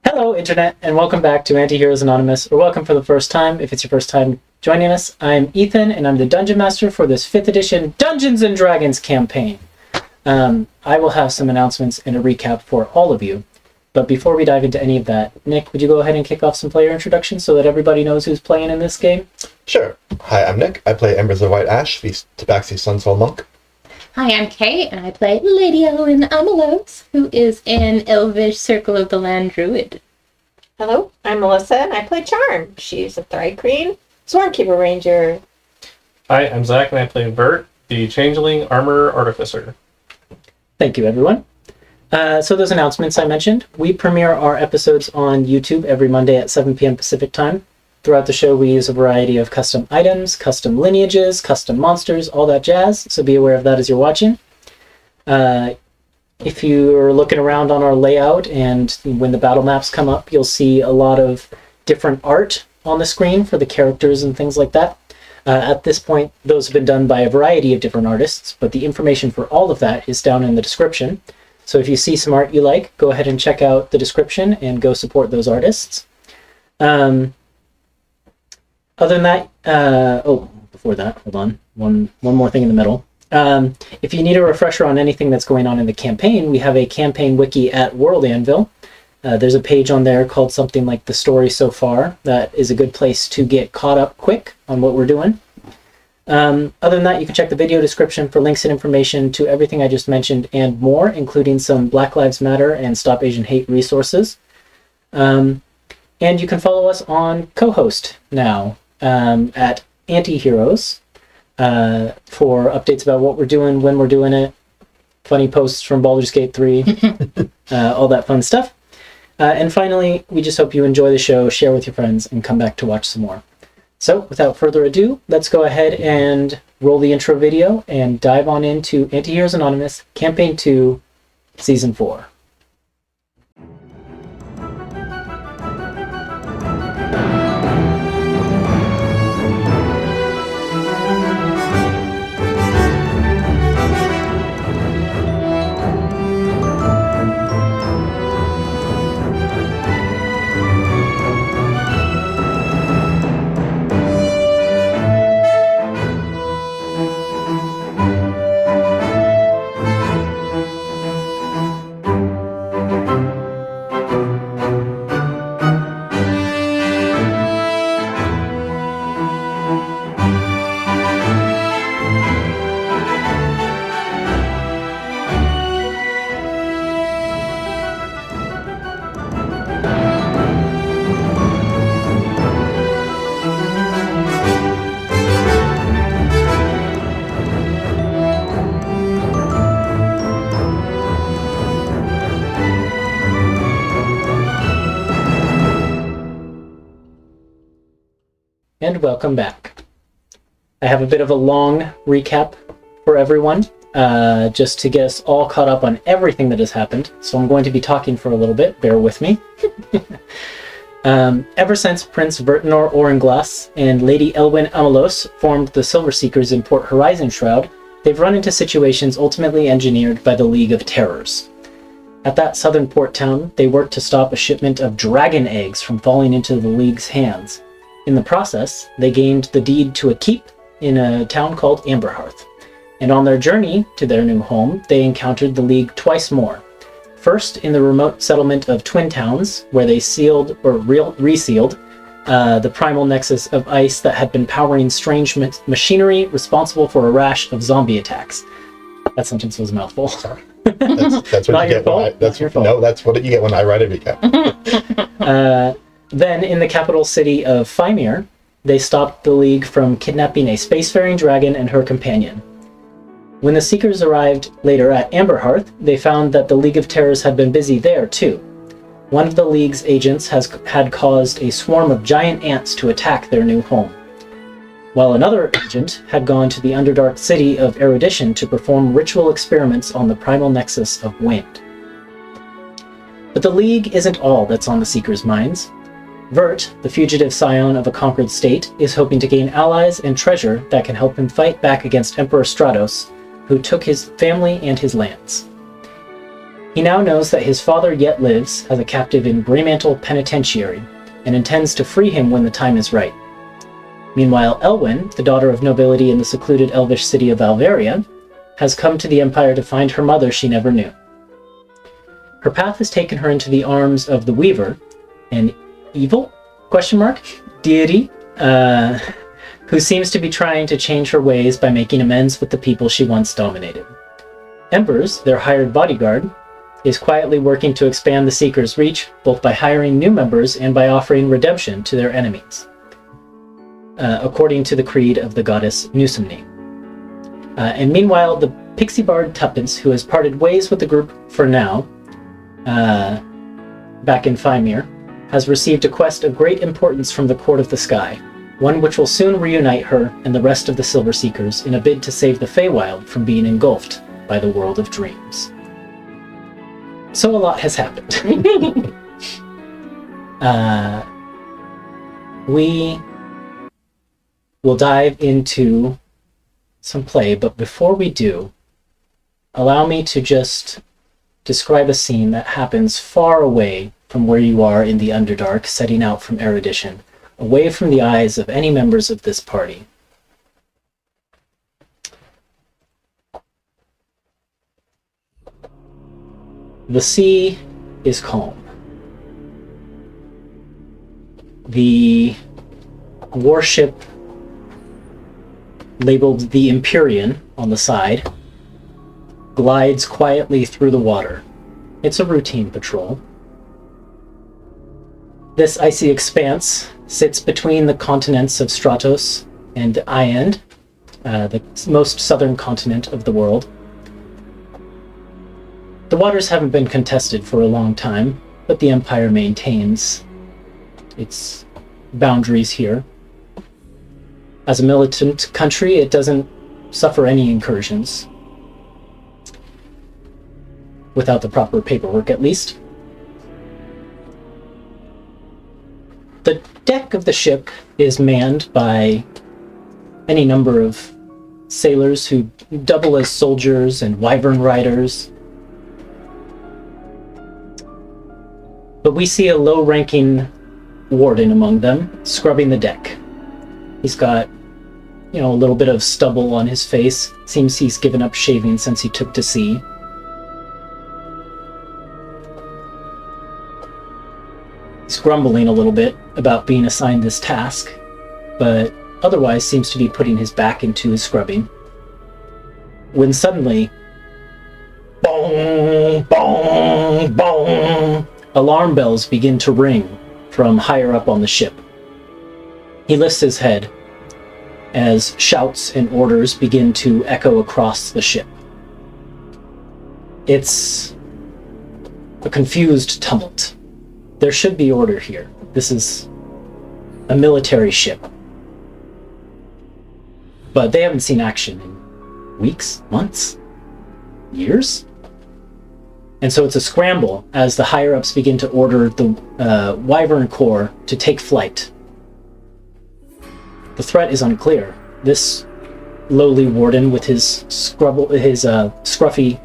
Hello, Internet, and welcome back to Antiheroes Anonymous, or welcome for the first time if it's your first time joining us. I'm Ethan, and I'm the Dungeon Master for this 5th edition Dungeons & Dragons campaign. I will have some announcements and a recap for all of you, but before we dive into any of that, Nick, would you go ahead and kick off some player introductions so that everybody knows who's playing in this game? Sure. Hi, I'm Nick. I play Embers of White Ash, the Tabaxi Sunsoul Monk. Hi, I'm Kate, and I play Lady Ellen Amelos, who is an Elvish Circle of the Land Druid. Hello, I'm Melissa, and I play Charm. She's a Thrive Queen, Swarmkeeper Ranger. Hi, I'm Zach, and I play Vert, the Changeling Armor Artificer. Thank you, everyone. So those announcements I mentioned, we premiere our episodes on YouTube every Monday at 7 p.m. Pacific Time. Throughout the show, we use a variety of custom items, custom lineages, custom monsters, all that jazz, so be aware of that as you're watching. If you're looking around on our layout and when the battle maps come up, you'll see a lot of different art on the screen for the characters and things like that. At this point, those have been done by a variety of different artists, but the information for all of that is down in the description. So if you see some art you like, go ahead and check out the description and go support those artists. Other than that, before that, hold on, one more thing in the middle. If you need a refresher on anything that's going on in the campaign, we have a campaign wiki at World Anvil. There's a page on there called something like The Story So Far. That is a good place to get caught up quick on what we're doing. Other than that, you can check the video description for links and information to everything I just mentioned and more, including some Black Lives Matter and Stop Asian Hate resources. And you can follow us on co-host now at Antiheroes for updates about what we're doing, when we're doing it, funny posts from Baldur's Gate 3, all that fun stuff. And finally, we just hope you enjoy the show, share with your friends, and come back to watch some more. So, without further ado, let's go ahead and roll the intro video and dive on into Antiheroes Anonymous, Campaign 2, Season 4. And welcome back. I have a bit of a long recap for everyone, just to get us all caught up on everything that has happened. So I'm going to be talking for a little bit, bear with me. Ever since Prince Vertinor Oranglass and Lady Elwyn Amelos formed the Silver Seekers in Port Horizon Shroud, they've run into situations ultimately engineered by the League of Terrors. At that southern port town, they worked to stop a shipment of dragon eggs from falling into the League's hands. In the process, they gained the deed to a keep in a town called Amberhearth. And on their journey to their new home, they encountered the League twice more. First, in the remote settlement of Twin Towns, where they sealed or resealed the primal nexus of ice that had been powering strange machinery responsible for a rash of zombie attacks. That sentence was a mouthful. Sorry. That's what Not you your get. fault. That's Your fault. No, that's what you get when I write a recap. Then, in the capital city of Fimir, they stopped the League from kidnapping a spacefaring dragon and her companion. When the Seekers arrived later at Amberhearth, they found that the League of Terrors had been busy there, too. One of the League's agents had caused a swarm of giant ants to attack their new home, while another agent had gone to the underdark city of Erudition to perform ritual experiments on the primal nexus of wind. But the League isn't all that's on the Seekers' minds. Vert, the fugitive scion of a conquered state, is hoping to gain allies and treasure that can help him fight back against Emperor Stratos, who took his family and his lands. He now knows that his father yet lives as a captive in Greymantle Penitentiary, and intends to free him when the time is right. Meanwhile, Elwyn, the daughter of nobility in the secluded elvish city of Alvaria, has come to the Empire to find her mother she never knew. Her path has taken her into the arms of the Weaver, an evil deity, who seems to be trying to change her ways by making amends with the people she once dominated. Embers, their hired bodyguard, is quietly working to expand the Seekers' reach, both by hiring new members and by offering redemption to their enemies, according to the creed of the goddess Nusumni. And meanwhile, the pixie bard Tuppence, who has parted ways with the group for now, back in Fymir, has received a quest of great importance from the Court of the Sky, one which will soon reunite her and the rest of the Silver Seekers in a bid to save the Feywild from being engulfed by the World of Dreams. So a lot has happened. We will dive into some play, but before we do, allow me to just describe a scene that happens far away from where you are in the Underdark, setting out from Erudition, away from the eyes of any members of this party. The sea is calm. The warship labeled the Empyrean on the side glides quietly through the water. It's a routine patrol. This icy expanse sits between the continents of Stratos and Iend, the most southern continent of the world. The waters haven't been contested for a long time, but the Empire maintains its boundaries here. As a militant country, it doesn't suffer any incursions. Without the proper paperwork, at least. The deck of the ship is manned by any number of sailors who double as soldiers and wyvern riders. But we see a low-ranking warden among them, scrubbing the deck. He's got, a little bit of stubble on his face. Seems he's given up shaving since he took to sea. He's grumbling a little bit about being assigned this task, but otherwise seems to be putting his back into his scrubbing. When suddenly, bong, bong, bong, alarm bells begin to ring from higher up on the ship. He lifts his head as shouts and orders begin to echo across the ship. It's a confused tumult. There should be order here. This is a military ship. But they haven't seen action in weeks, months, years? And so it's a scramble as the higher-ups begin to order the Wyvern Corps to take flight. The threat is unclear. This lowly warden with his scruffy,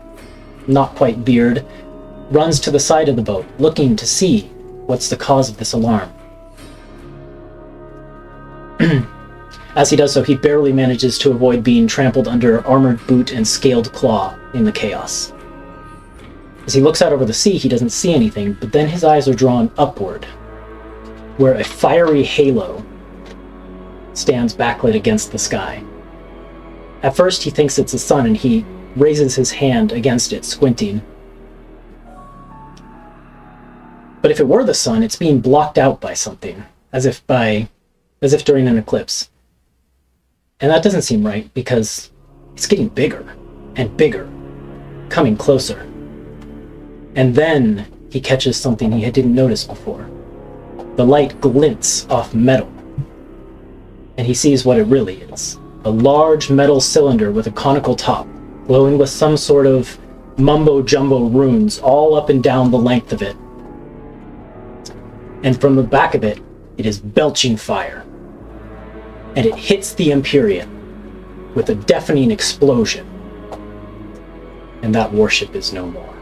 not-quite beard runs to the side of the boat, looking to see what's the cause of this alarm. As he does so, he barely manages to avoid being trampled under armored boot and scaled claw in the chaos. As he looks out over the sea, he doesn't see anything, but then his eyes are drawn upward, where a fiery halo stands backlit against the sky. At first, he thinks it's the sun, and he raises his hand against it, squinting. But if it were the sun, it's being blocked out by something, as if during an eclipse. And that doesn't seem right, because it's getting bigger and bigger, coming closer. And then he catches something he didn't notice before. The light glints off metal, and he sees what it really is. A large metal cylinder with a conical top, glowing with some sort of mumbo-jumbo runes all up and down the length of it. And from the back of it, it is belching fire. And it hits the Empyrean with a deafening explosion. And that warship is no more.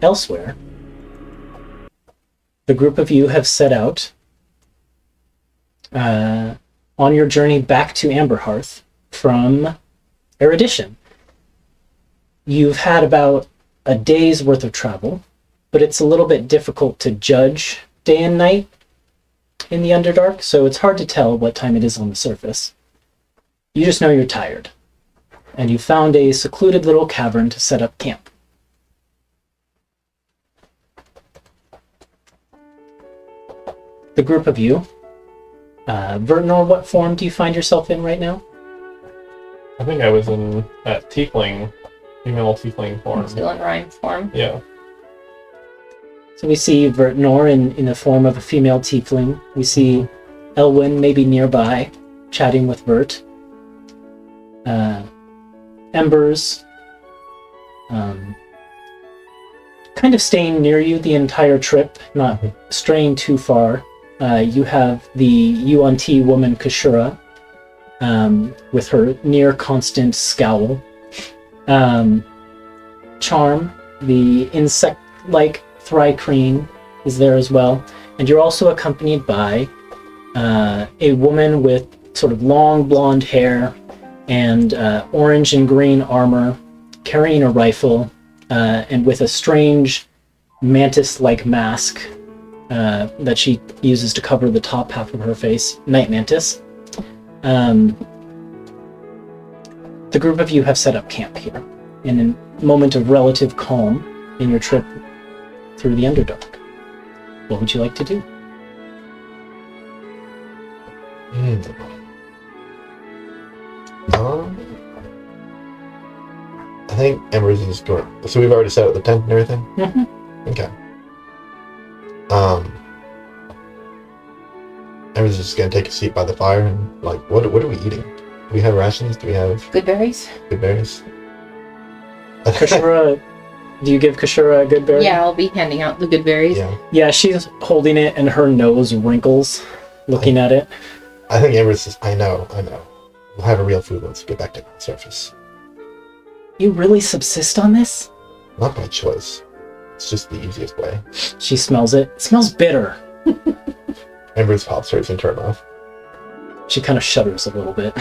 Elsewhere, the group of you have set out on your journey back to Amberhearth from Erudition. You've had about a day's worth of travel, but it's a little bit difficult to judge day and night in the Underdark, so it's hard to tell what time it is on the surface. You just know you're tired, and you found a secluded little cavern to set up camp. The group of you, Vertnor, what form do you find yourself in right now? I think I was in that tiefling, female tiefling form. Still in rhyme form. Yeah. So we see Vertnor in the form of a female tiefling. We see Elwyn maybe nearby, chatting with Vert. Embers, kind of staying near you the entire trip, not straying too far. You have the UNT woman Kashura, with her near constant scowl. Charm, the insect-like thrycreen, is there as well. And you're also accompanied by a woman with sort of long blonde hair and orange and green armor, carrying a rifle, and with a strange mantis-like mask that she uses to cover the top half of her face, Night Mantis. The group of you have set up camp here in a moment of relative calm in your trip through the Underdark. What would you like to do? I think Embers is going. So we've already set up the tent and everything. Mm-hmm. Okay. Embers is just gonna take a seat by the fire and like, what are we eating? Do we have rations? Do we have Good berries? good berries? Kashura, do you give Kashura a good berry? Yeah, I'll be handing out the good berries. Yeah. Yeah, she's holding it and her nose wrinkles looking at it. I think Embers is. I know. We'll have a real food once we get back to the surface. You really subsist on this? Not by choice. It's just the easiest way. She smells it. It smells bitter. Embers pops hers and turn off. She kind of shudders a little bit.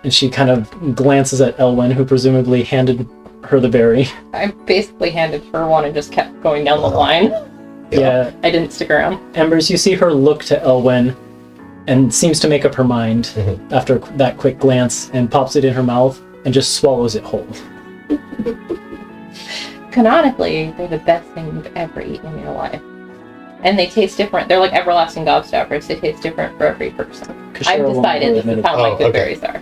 And she kind of glances at Elwyn, who presumably handed her the berry. I basically handed her one and just kept going down the line. Yeah. I didn't stick around. Embers, you see her look to Elwyn and seems to make up her mind after that quick glance and pops it in her mouth and just swallows it whole. Canonically, they're the best thing you've ever eaten in your life. And they taste different. They're like everlasting gobstoppers. They taste different for every person. Kashura I've won't decided really this is admit how it. my good Okay. berries are.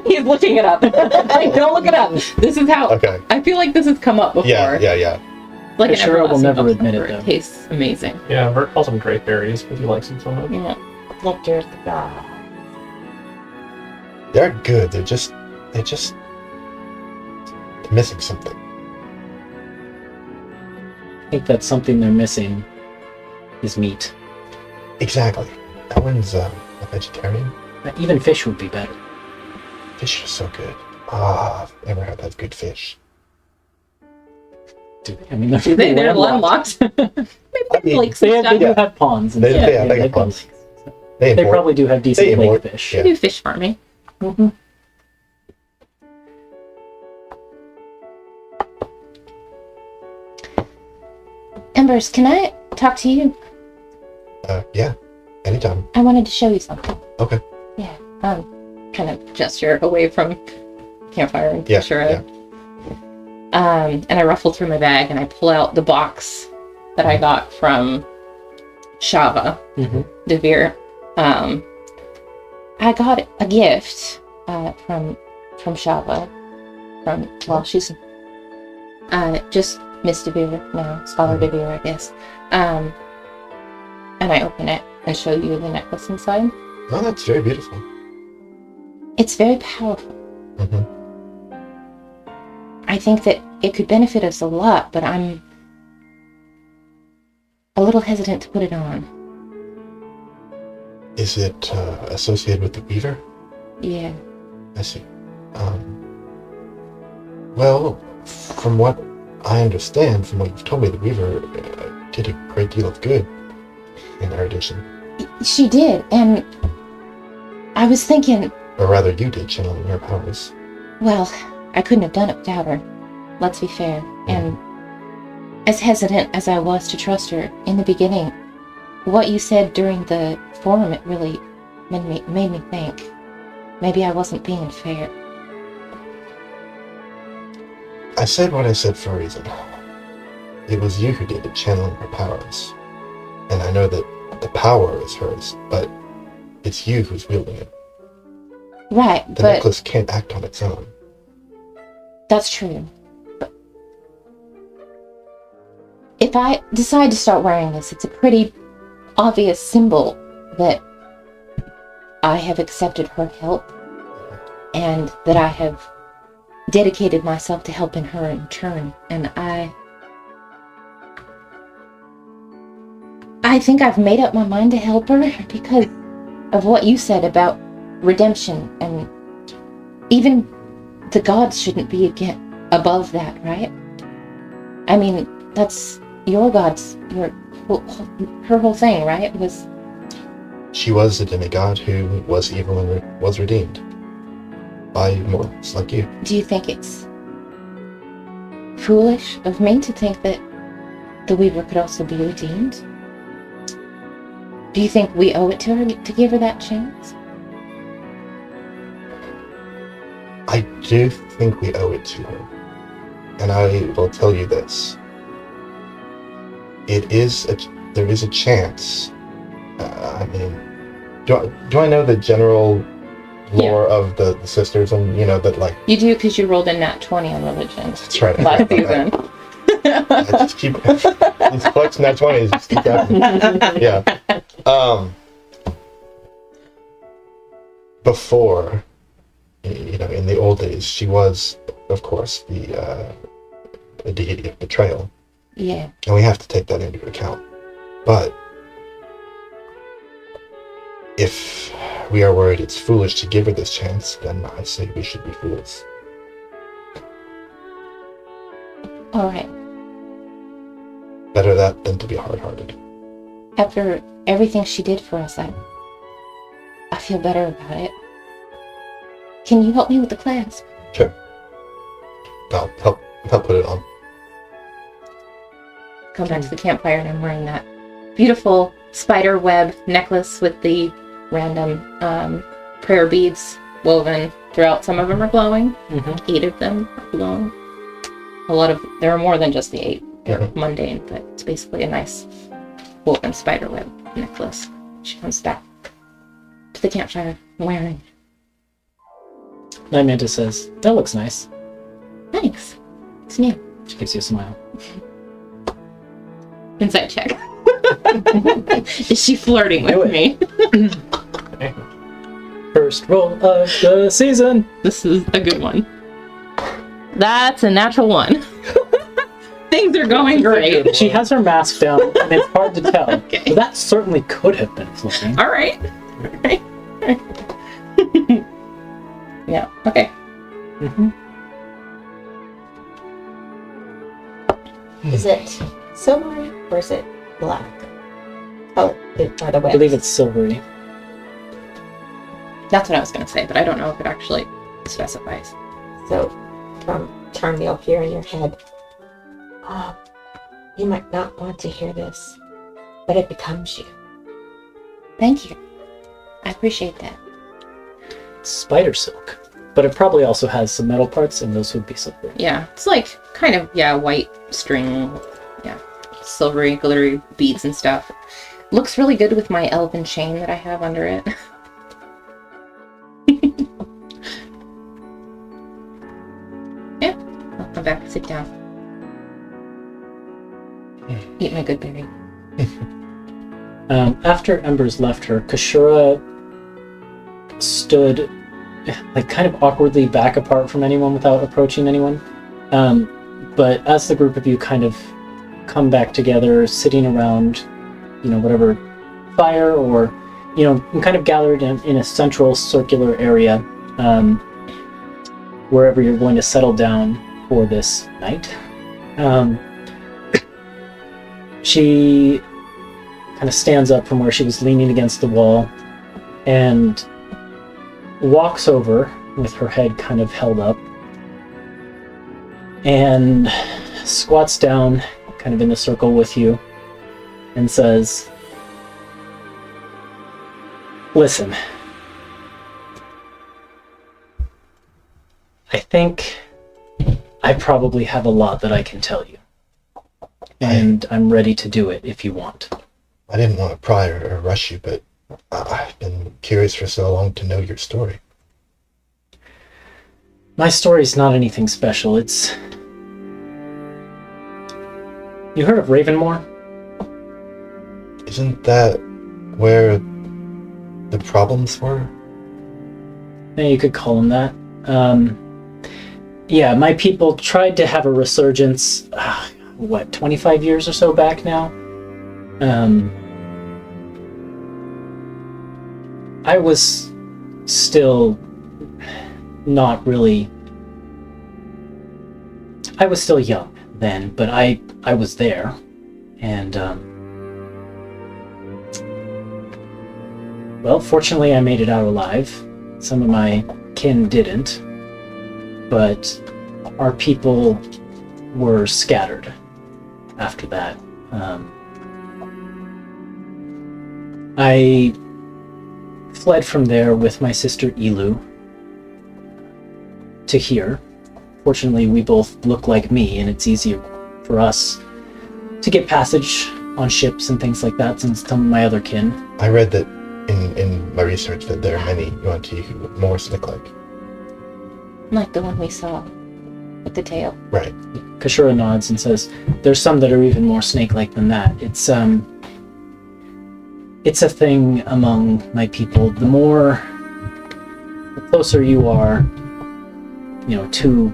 He's looking it up. Like, don't look it up. This is how. Okay. I feel like this has come up before. Yeah. Like Kashura an will everlasting never admit it, gobstopper. though. It tastes amazing. Yeah, Vert calls them great berries because he likes them so much. Yeah. Nectar of the god. They're good. They're missing something. I think that's something they're missing is meat. Exactly. That one's a vegetarian. Even fish would be better. Fish is so good. I've never had that good fish. I mean, they're They're landlocked. landlocked. I mean, Lakes They and do stuff. have ponds. And They- stuff. they have they've got ponds. lakes. They They import. probably do have decent They lake import, fish. yeah. They do fish farming. Mm-hmm. Embers, can I talk to you? Yeah. Anytime. I wanted to show you something. Okay. Yeah. Kind of gesture away from campfire and Yeah. sure. Yeah. And I ruffle through my bag and I pull out the box that I got from Shava Mm-hmm. Devere. I got a gift from Shava. She's just Miss Devere now, Scholar Devere, I guess. And I open it and show you the necklace inside. Oh, that's very beautiful. It's very powerful. Mm-hmm. I think that it could benefit us a lot, but I'm a little hesitant to put it on. Is it associated with the Weaver? Yeah. I see. Well, from what I understand, from what you've told me, the Weaver did a great deal of good in Erudition. She did, and I was thinking, Or rather, you did, channeling her powers. well, I couldn't have done it without her. Let's be fair. And as hesitant as I was to trust her in the beginning, what you said during the forum, it really made me think. Maybe I wasn't being fair. I said what I said for a reason. It was you who did it, channeling her powers. And I know that the power is hers, but it's you who's wielding it. Right, The but necklace can't act on its own. that's true. But if I decide to start wearing this, it's a pretty obvious symbol that I have accepted her help and that I have dedicated myself to helping her in turn. And I think I've made up my mind to help her because of what you said about redemption, and even the gods shouldn't be above that, right? I mean, that's your gods, her whole thing, right? She was a demigod who was evil and was redeemed by mortals like you. Do you think it's foolish of me to think that the Weaver could also be redeemed? Do you think we owe it to her to give her that chance? I do think we owe it to her. And I will tell you this. There is a chance. I mean, do I know the general lore of the sisters, and that, like, You do, because you rolled a nat 20 on religion that's right. last season. I just keep these flex nat 20s just keep happening. Yeah. Before, in the old days, she was, of course, the deity of betrayal. Yeah. And we have to take that into account. But if we are worried it's foolish to give her this chance, then I say we should be fools. All right. Better that than to be hard-hearted. After everything she did for us, I feel better about it. Can you help me with the clasp? Sure. I'll help put it on. Come back to the campfire, and I'm wearing that beautiful spider web necklace with the random prayer beads woven throughout. Some of them are glowing. 8 of them are glowing. There are more than just the 8. They're mundane, but it's basically a nice woven spider web necklace. She comes back to the campfire wearing. Night Mantis says, "That looks nice." Thanks. It's new. She gives you a smile. Insight check. Is she flirting with me? First roll of the season. This is a good one. That's a natural 1. Things are going great. She has her mask down, and it's hard to tell. Okay. But that certainly could have been flirting. All right. Yeah. Okay. Is it silver or is it black? Are the I webs? believe it's silvery. That's what I was going to say, but I don't know if it actually specifies. So, Charm, you'll hear in your head, "Oh, you might not want to hear this, but it becomes you." Thank you. I appreciate that. Spider silk. But it probably also has some metal parts, and those would be silver. Yeah. It's like kind of, white string. Yeah. Silvery, glittery beads and stuff. Looks really good with my elven chain that I have under it. Yeah. I'll come back and sit down. Eat my good berry. After Embers left her, Kashura stood kind of awkwardly back apart from anyone without approaching anyone. But as the group of you kind of come back together, sitting around, whatever fire, or, kind of gathered in a central circular area, wherever you're going to settle down, for this night. She kind of stands up from where she was leaning against the wall and walks over with her head kind of held up and squats down kind of in a circle with you and says, "Listen, I think I probably have a lot that I can tell you. And I'm ready to do it if you want." I didn't want to pry or rush you, but I've been curious for so long to know your story. My story's not anything special. It's... You heard of Ravenmoor? Isn't that where the problems were? Yeah, you could call them that. Yeah, my people tried to have a resurgence, 25 years or so back now? I was still not really... I was still young then, but I was there, and, well, fortunately I made it out alive. Some of my kin didn't, but our people were scattered after that. I fled from there with my sister Elu to here. Fortunately, we both look like me, and it's easier for us to get passage on ships and things like that than some of my other kin. I read that in my research that there are many Yuan-Ti who look more snake-like. Like the one we saw with the tail. Right. Kashura nods and says, "There's some that are even more snake-like than that. It's a thing among my people. The closer you are, to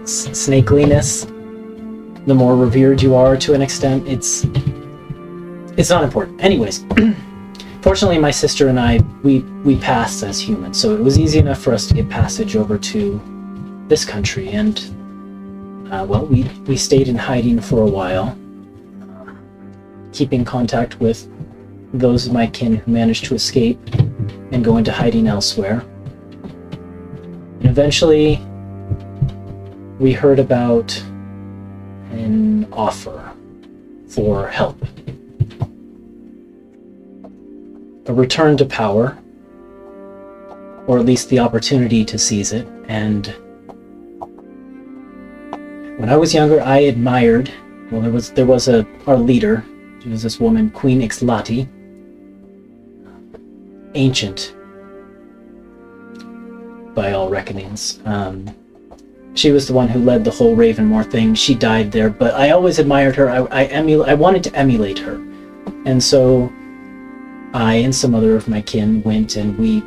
snakeliness, the more revered you are to an extent. It's not important. Anyways, fortunately my sister and I, we passed as humans, so it was easy enough for us to get passage over to this country, and we stayed in hiding for a while, keeping contact with those of my kin who managed to escape and go into hiding elsewhere. And eventually, we heard about an offer for help. A return to power, or at least the opportunity to seize it. And when I was younger, I admired, there was our leader. She was this woman, Queen Ixlati, ancient by all reckonings. She was the one who led the whole Ravenmoor thing. She died there, but I always admired her. I wanted to emulate her. And so I and some other of my kin went and we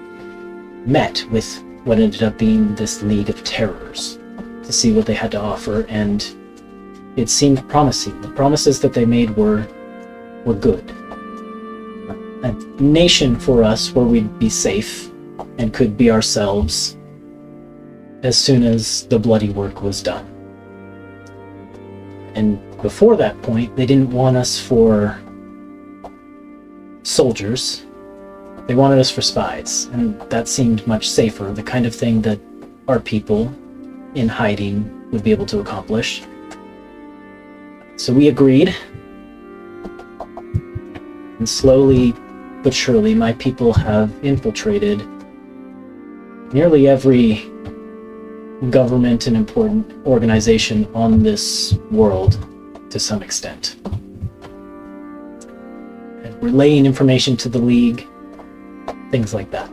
met with what ended up being this League of Terrors to see what they had to offer, and it seemed promising. The promises that they made were good. A nation for us where we'd be safe and could be ourselves as soon as the bloody work was done. And before that point, they didn't want us for soldiers. They wanted us for spies, and that seemed much safer, the kind of thing that our people in hiding would be able to accomplish. So we agreed, and slowly but surely my people have infiltrated nearly every government and important organization on this world to some extent. And relaying information to the League, things like that.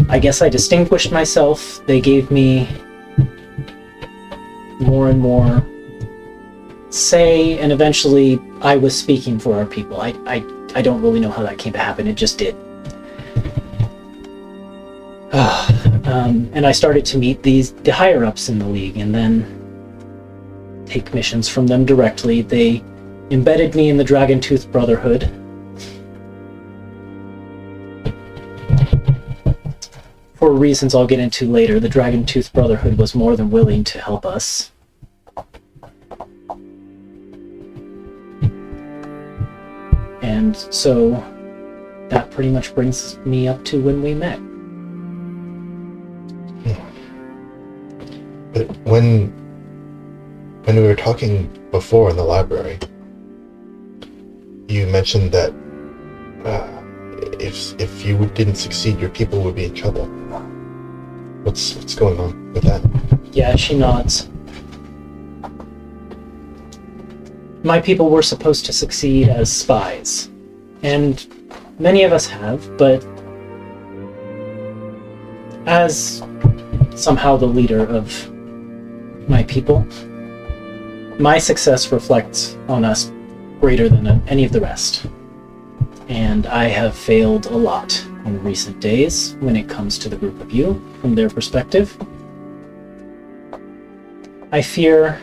I guess I distinguished myself. They gave me more and more say, and eventually I was speaking for our people. I don't really know how that came to happen. It just did. And I started to meet the higher-ups in the League, and then take missions from them directly. They embedded me in the Dragontooth Brotherhood for reasons I'll get into later, the Dragon Tooth Brotherhood was more than willing to help us. And so that pretty much brings me up to when we met. But when we were talking before in the library, you mentioned that if you didn't succeed, your people would be in trouble. What's going on with that? Yeah, she nods. My people were supposed to succeed as spies, and many of us have, but as somehow the leader of my people, my success reflects on us greater than any of the rest. And I have failed a lot in recent days when it comes to the group of you, from their perspective. I fear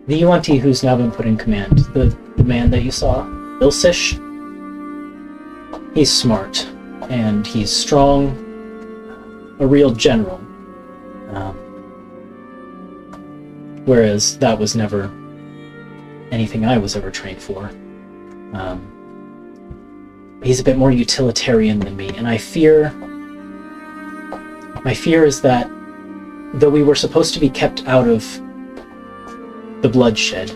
the Yuan-Ti who's now been put in command, the man that you saw, Ilsish, he's smart, and he's strong, a real general. Whereas that was never anything I was ever trained for. He's a bit more utilitarian than me, and my fear is that though we were supposed to be kept out of the bloodshed,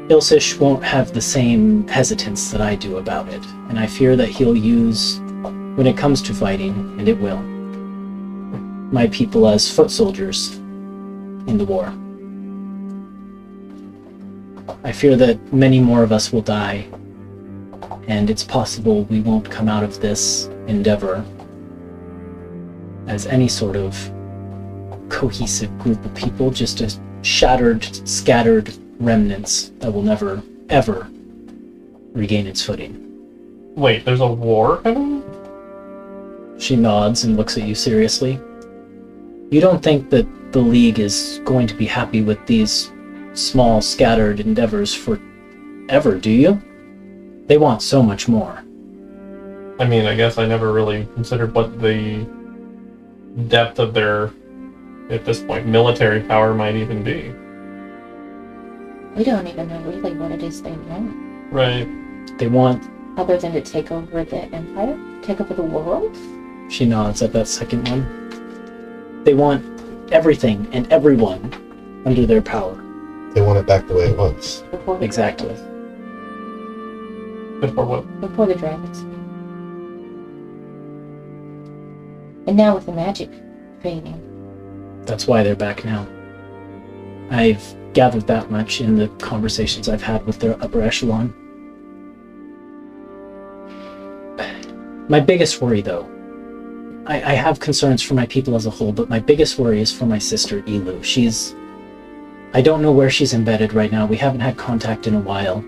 Ilsish won't have the same hesitance that I do about it, and I fear that he'll use, when it comes to fighting, and it will, my people as foot soldiers in the war. I fear that many more of us will die, and it's possible we won't come out of this endeavor as any sort of cohesive group of people, just as shattered, scattered remnants that will never, ever regain its footing. Wait, there's a war coming? She nods and looks at you seriously. You don't think that the League is going to be happy with these small, scattered endeavors forever, do you? They want so much more. I mean, I guess I never really considered what the depth of their, at this point, military power might even be. We don't even know really what it is they want. Right. They want... Other than to take over the Empire? Take over the world? She nods at that second one. They want everything and everyone under their power. They want it back the way it was. Before the Exactly. dragons. Before what? Before the dragons. And now with the magic fading. That's why they're back now. I've gathered that much in the conversations I've had with their upper echelon. My biggest worry, though, I have concerns for my people as a whole, but my biggest worry is for my sister, Elu. I don't know where she's embedded right now. We haven't had contact in a while.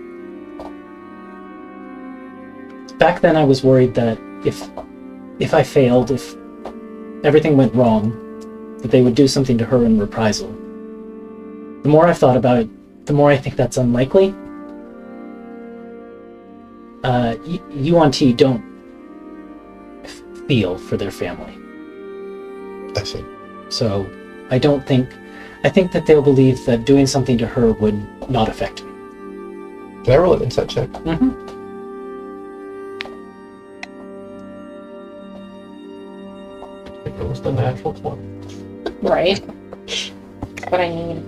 Back then I was worried that if I failed, if everything went wrong, that they would do something to her in reprisal. The more I've thought about it, the more I think that's unlikely. Yuan-Ti don't feel for their family. I see. So I think that they'll believe that doing something to her would not affect me. Can I roll an insight check? Mm-hmm. It was the natural 20. Right. That's what I need.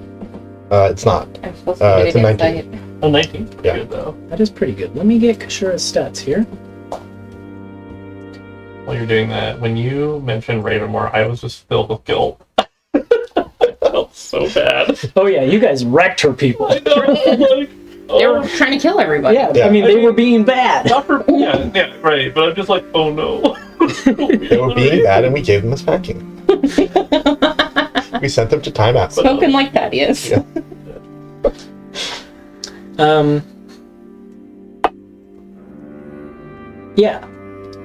It's not. I'm supposed to It's do a it 19. insight. A 19. Yeah. Good, though. That is pretty good. Let me get Kashura's stats here. While you're doing that, when you mentioned Ravenmore, I was just filled with guilt. I felt so bad. Oh yeah, you guys wrecked her people. I know. Like, They were trying to kill everybody. Yeah, I mean, they were being bad. Not for, yeah, right. But I'm just like, oh no. They were being bad, and we gave them a spanking. We sent them to timeout. Spoken like that, yes. Yeah. Yeah.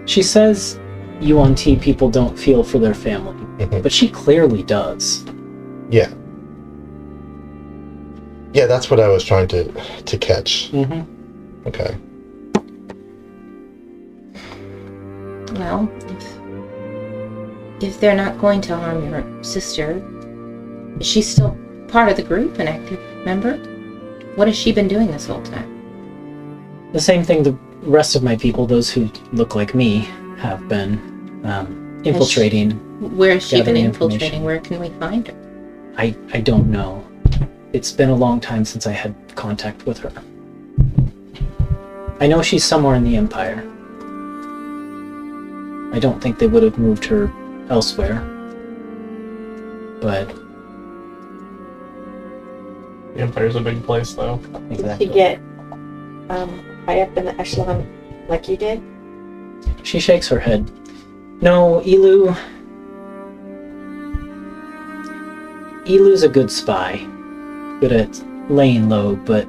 She says Yuan-Ti people don't feel for their family, Mhm. but she clearly does. Yeah. Yeah, that's what I was trying to catch. Mm-hmm. Okay. Well, if they're not going to harm your sister, is she still part of the group, an active member? What has she been doing this whole time? The same thing the rest of my people, those who look like me, have been infiltrating. Where has she been Gathering infiltrating? information. Where can we find her? I don't know. It's been a long time since I had contact with her. I know she's somewhere in the Empire. I don't think they would have moved her elsewhere. But The Empire's a big place, though. Did exactly. she get high up in the echelon like you did? She shakes her head. No, Elu's a good spy. Good at laying low, but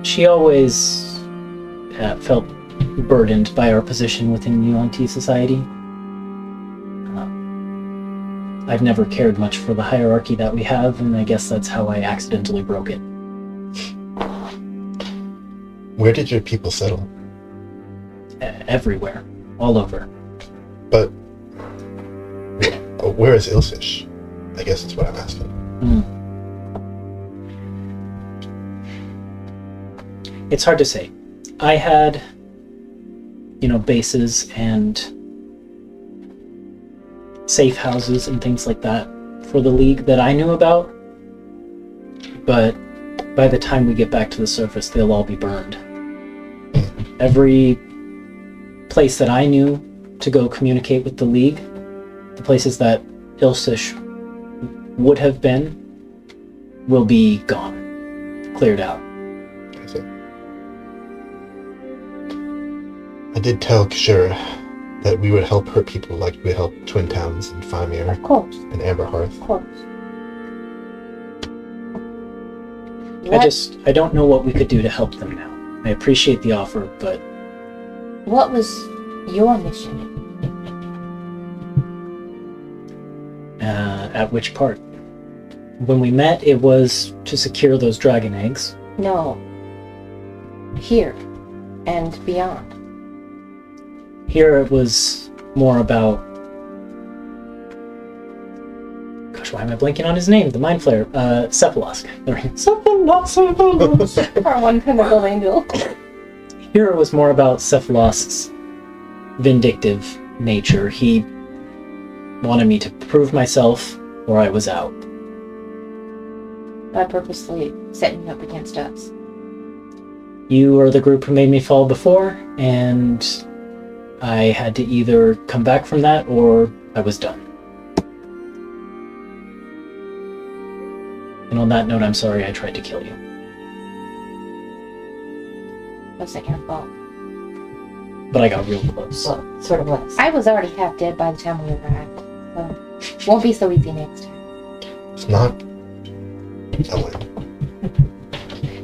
she always felt burdened by our position within UNT society. I've never cared much for the hierarchy that we have, and I guess that's how I accidentally broke it. Where did your people settle? Everywhere. All over. But where is Ilsish? I guess that's what I'm asking. It's hard to say. I had, bases and safe houses and things like that for the League that I knew about. But by the time we get back to the surface, they'll all be burned. Every place that I knew to go communicate with the League, the places that Ilsish would have been, will be gone. Cleared out. I see. I did tell Kashira that we would help her people like we helped Twin Towns and Fimir Of course, and Amberhearth. of course. I don't know what we could do to help them now. I appreciate the offer, but What was your mission? at which part? When we met, it was to secure those dragon eggs. No. Here and beyond. Here it was more about... Gosh, why am I blanking on his name? The Mind Flayer. Cephalosk. Cephalosk. Our one chemical angel. Here it was more about Cephalosk's vindictive nature. He wanted me to prove myself or I was out. By purposely setting you up against us. You are the group who made me fall before, and I had to either come back from that or I was done. And on that note, I'm sorry I tried to kill you. Wasn't your fault. But I got real close. Well, sort of was. I was already half dead by the time we arrived. So, won't be so easy next time. It's not Ellen.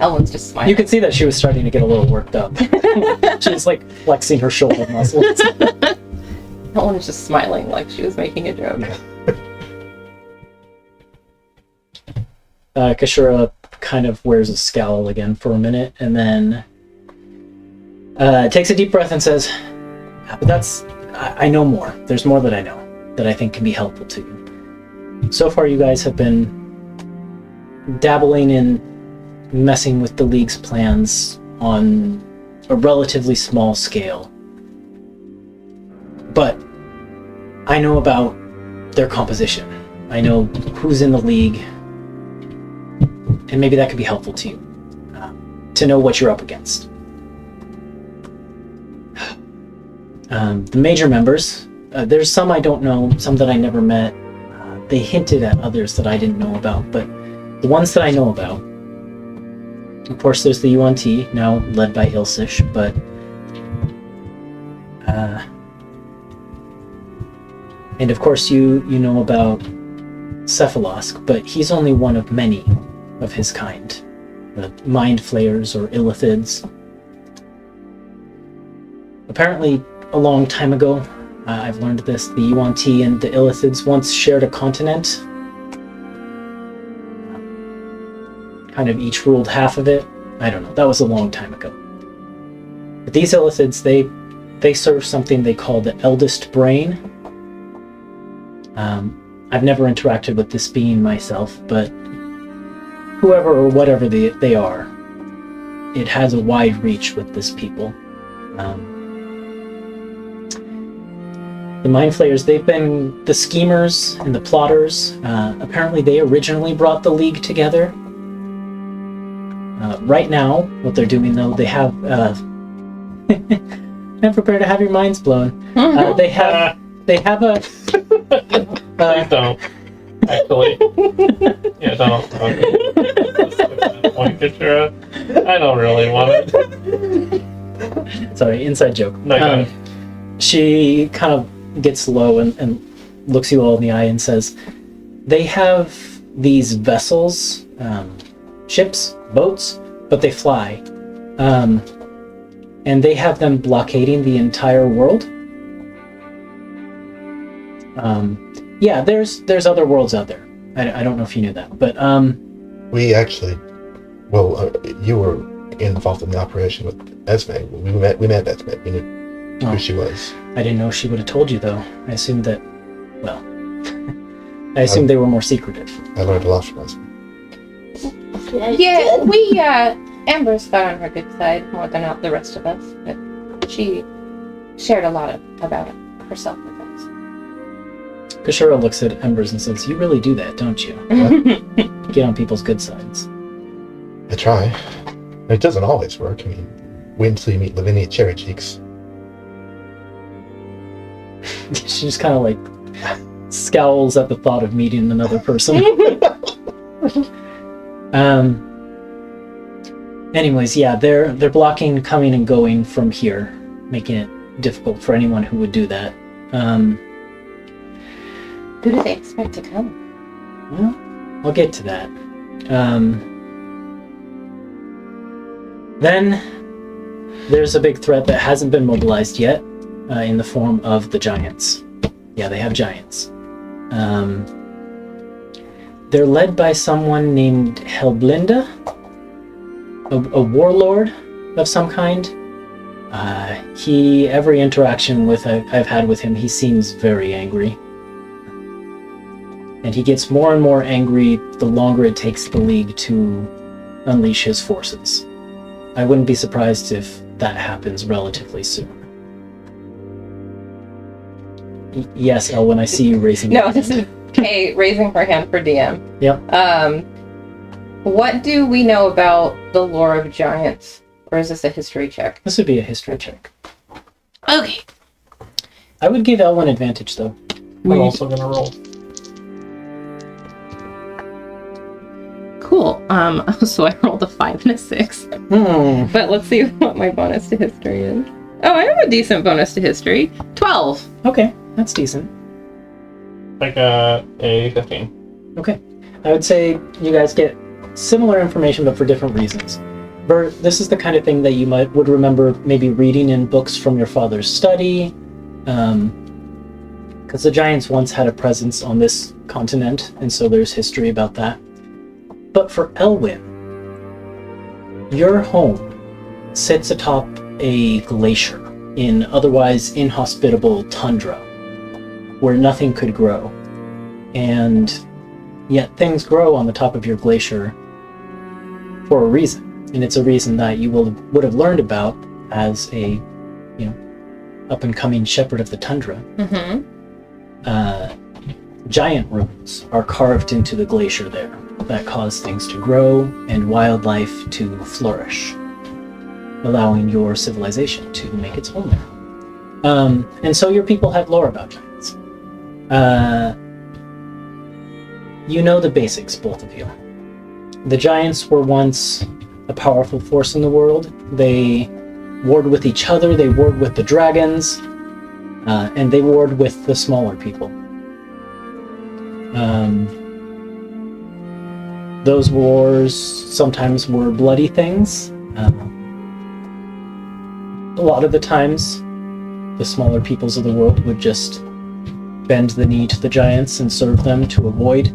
Ellen's just smiling. You could see that she was starting to get a little worked up. She was like flexing her shoulder muscles. Ellen was just smiling like she was making a joke. Kashura kind of wears a scowl again for a minute, and then takes a deep breath and says, but I know more. There's more that I know that I think can be helpful to you. So far you guys have been dabbling in messing with the League's plans on a relatively small scale. But I know about their composition. I know who's in the League, and maybe that could be helpful to you, to know what you're up against. The major members, there's some I don't know, some that I never met. They hinted at others that I didn't know about, but the ones that I know about, of course there's the UNT, now led by Ilsish, but and of course you know about Cephalosk, but he's only one of many of his kind. The Mind Flayers or Illithids. Apparently, a long time ago, I've learned this, the UNT and the Illithids once shared a continent. Kind of each ruled half of it. I don't know, that was a long time ago. But these illithids, they serve something they call the eldest brain. I've never interacted with this being myself, but whoever or whatever they are, it has a wide reach with this people. The Mind Flayers, they've been the schemers and the plotters. Apparently they originally brought the League together. Right now, what they're doing though, they have... I'm prepared to have your minds blown. They have a... Please don't. Actually. Yeah, don't. Point picture. I don't really want it. Sorry, inside joke. No, got it. She kind of gets low and looks you all in the eye and says, they have these vessels, ships, boats, but they fly. And they have them blockading the entire world. Yeah, there's other worlds out there. I don't know if you knew that, but We actually, you were involved in the operation with Esme. We met Esme. We knew who she was. I didn't know she would have told you, though. I assumed that, I assumed they were more secretive. I learned a lot from Esme. Yeah, Amber's got on her good side more than the rest of us, but she shared a lot about herself with us. Kashura looks at Embers and says, you really do that, don't you? Get on people's good sides. I try. It doesn't always work. I mean, wait until you meet Lavinia Cherry Cheeks. She just kind of like scowls at the thought of meeting another person. Anyways, yeah, they're blocking coming and going from here, making it difficult for anyone who would do that. Who do they expect to come? Well, I'll get to that. Then there's a big threat that hasn't been mobilized yet, in the form of the giants. Yeah, they have giants. They're led by someone named Helblinda, a warlord of some kind. Every interaction I've had with him, he seems very angry. And he gets more and more angry the longer it takes the League to unleash his forces. I wouldn't be surprised if that happens relatively soon. Yes, Elwyn, I see you raising your hand. No, this is Kay raising her hand for Diem. Yep. What do we know about the lore of giants? Or is this a history check? This would be a history check. Okay. I would give Elwyn advantage, though. I'm also gonna roll. Cool. So I rolled a 5 and a 6. But let's see what my bonus to history is. Oh, I have a decent bonus to history. 12. Okay, that's decent. I got a 15. Okay. I would say you guys get similar information, but for different reasons. Bert, this is the kind of thing that you would remember maybe reading in books from your father's study, because the giants once had a presence on this continent, and so there's history about that. But for Elwyn, your home sits atop a glacier in otherwise inhospitable tundra, where nothing could grow. And yet things grow on the top of your glacier for a reason. And it's a reason that you would have learned about as a, up-and-coming shepherd of the tundra. Mm-hmm. Giant runes are carved into the glacier there that cause things to grow and wildlife to flourish, allowing your civilization to make its home there. And so your people have lore about giants. You know the basics, both of you. The giants were once a powerful force in the world. They warred with each other, they warred with the dragons, and they warred with the smaller people. Those wars sometimes were bloody things. A lot of the times, the smaller peoples of the world would just bend the knee to the giants and serve them to avoid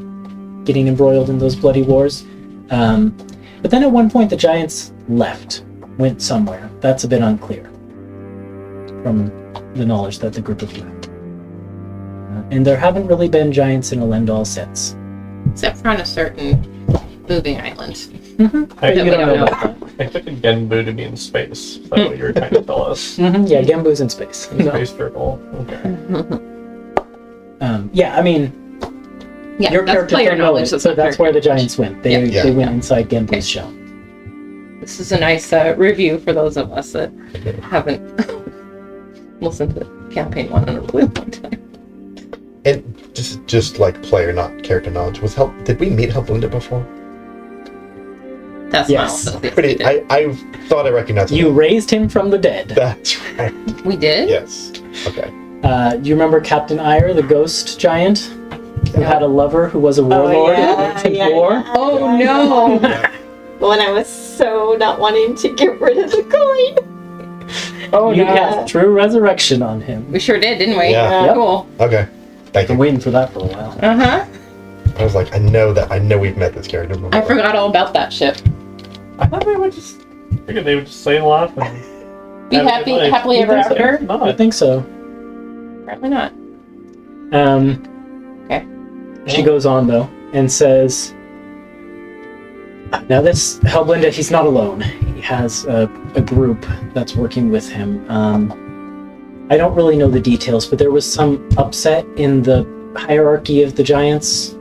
getting embroiled in those bloody wars. But then at one point the giants left, went somewhere. That's a bit unclear. from the knowledge that the group of you have. And there haven't really been giants in Alen'dal since. Except for on a certain moving island. But you we don't don't know know. about that. I expected Genbu to be in space. That's what you were trying to tell us. Yeah, Gembu's in space. In No. space turtle. Okay. Yeah, I mean, Yeah, your that's character player don't know knowledge. it, That's so not that's character where the knowledge. giants went. They Yeah. they Yeah. went inside Gembu's shell. This is a nice review for those of us that haven't listened to campaign 1 in a really long time. And just like player, not character knowledge. Did we meet Helblunda before? That's Yes. Miles. Yes, Pretty. we did. I thought I recognized him. You raised him from the dead. That's right. We did? Yes. Okay. Do you remember Captain Ire, the ghost giant, who had a lover who was a warlord in ancient war? Oh, no. Yeah. When I was so not wanting to get rid of the coin. Oh, you yeah. cast True Resurrection on him. We sure did, didn't we? Yeah. Yep. Cool. Okay. Thank Been you. waiting for that for a while. Uh-huh. I was like, I know we've met this character before. I forgot all about that ship. I thought they would just figured they would just sail off and Be have a happy, good life. happily ever You think so? after? No, I think so. Apparently not. Okay. She goes on though and says, "Now this Helblunda, he's not alone. He has a group that's working with him. I don't really know the details, but there was some upset in the hierarchy of the giants,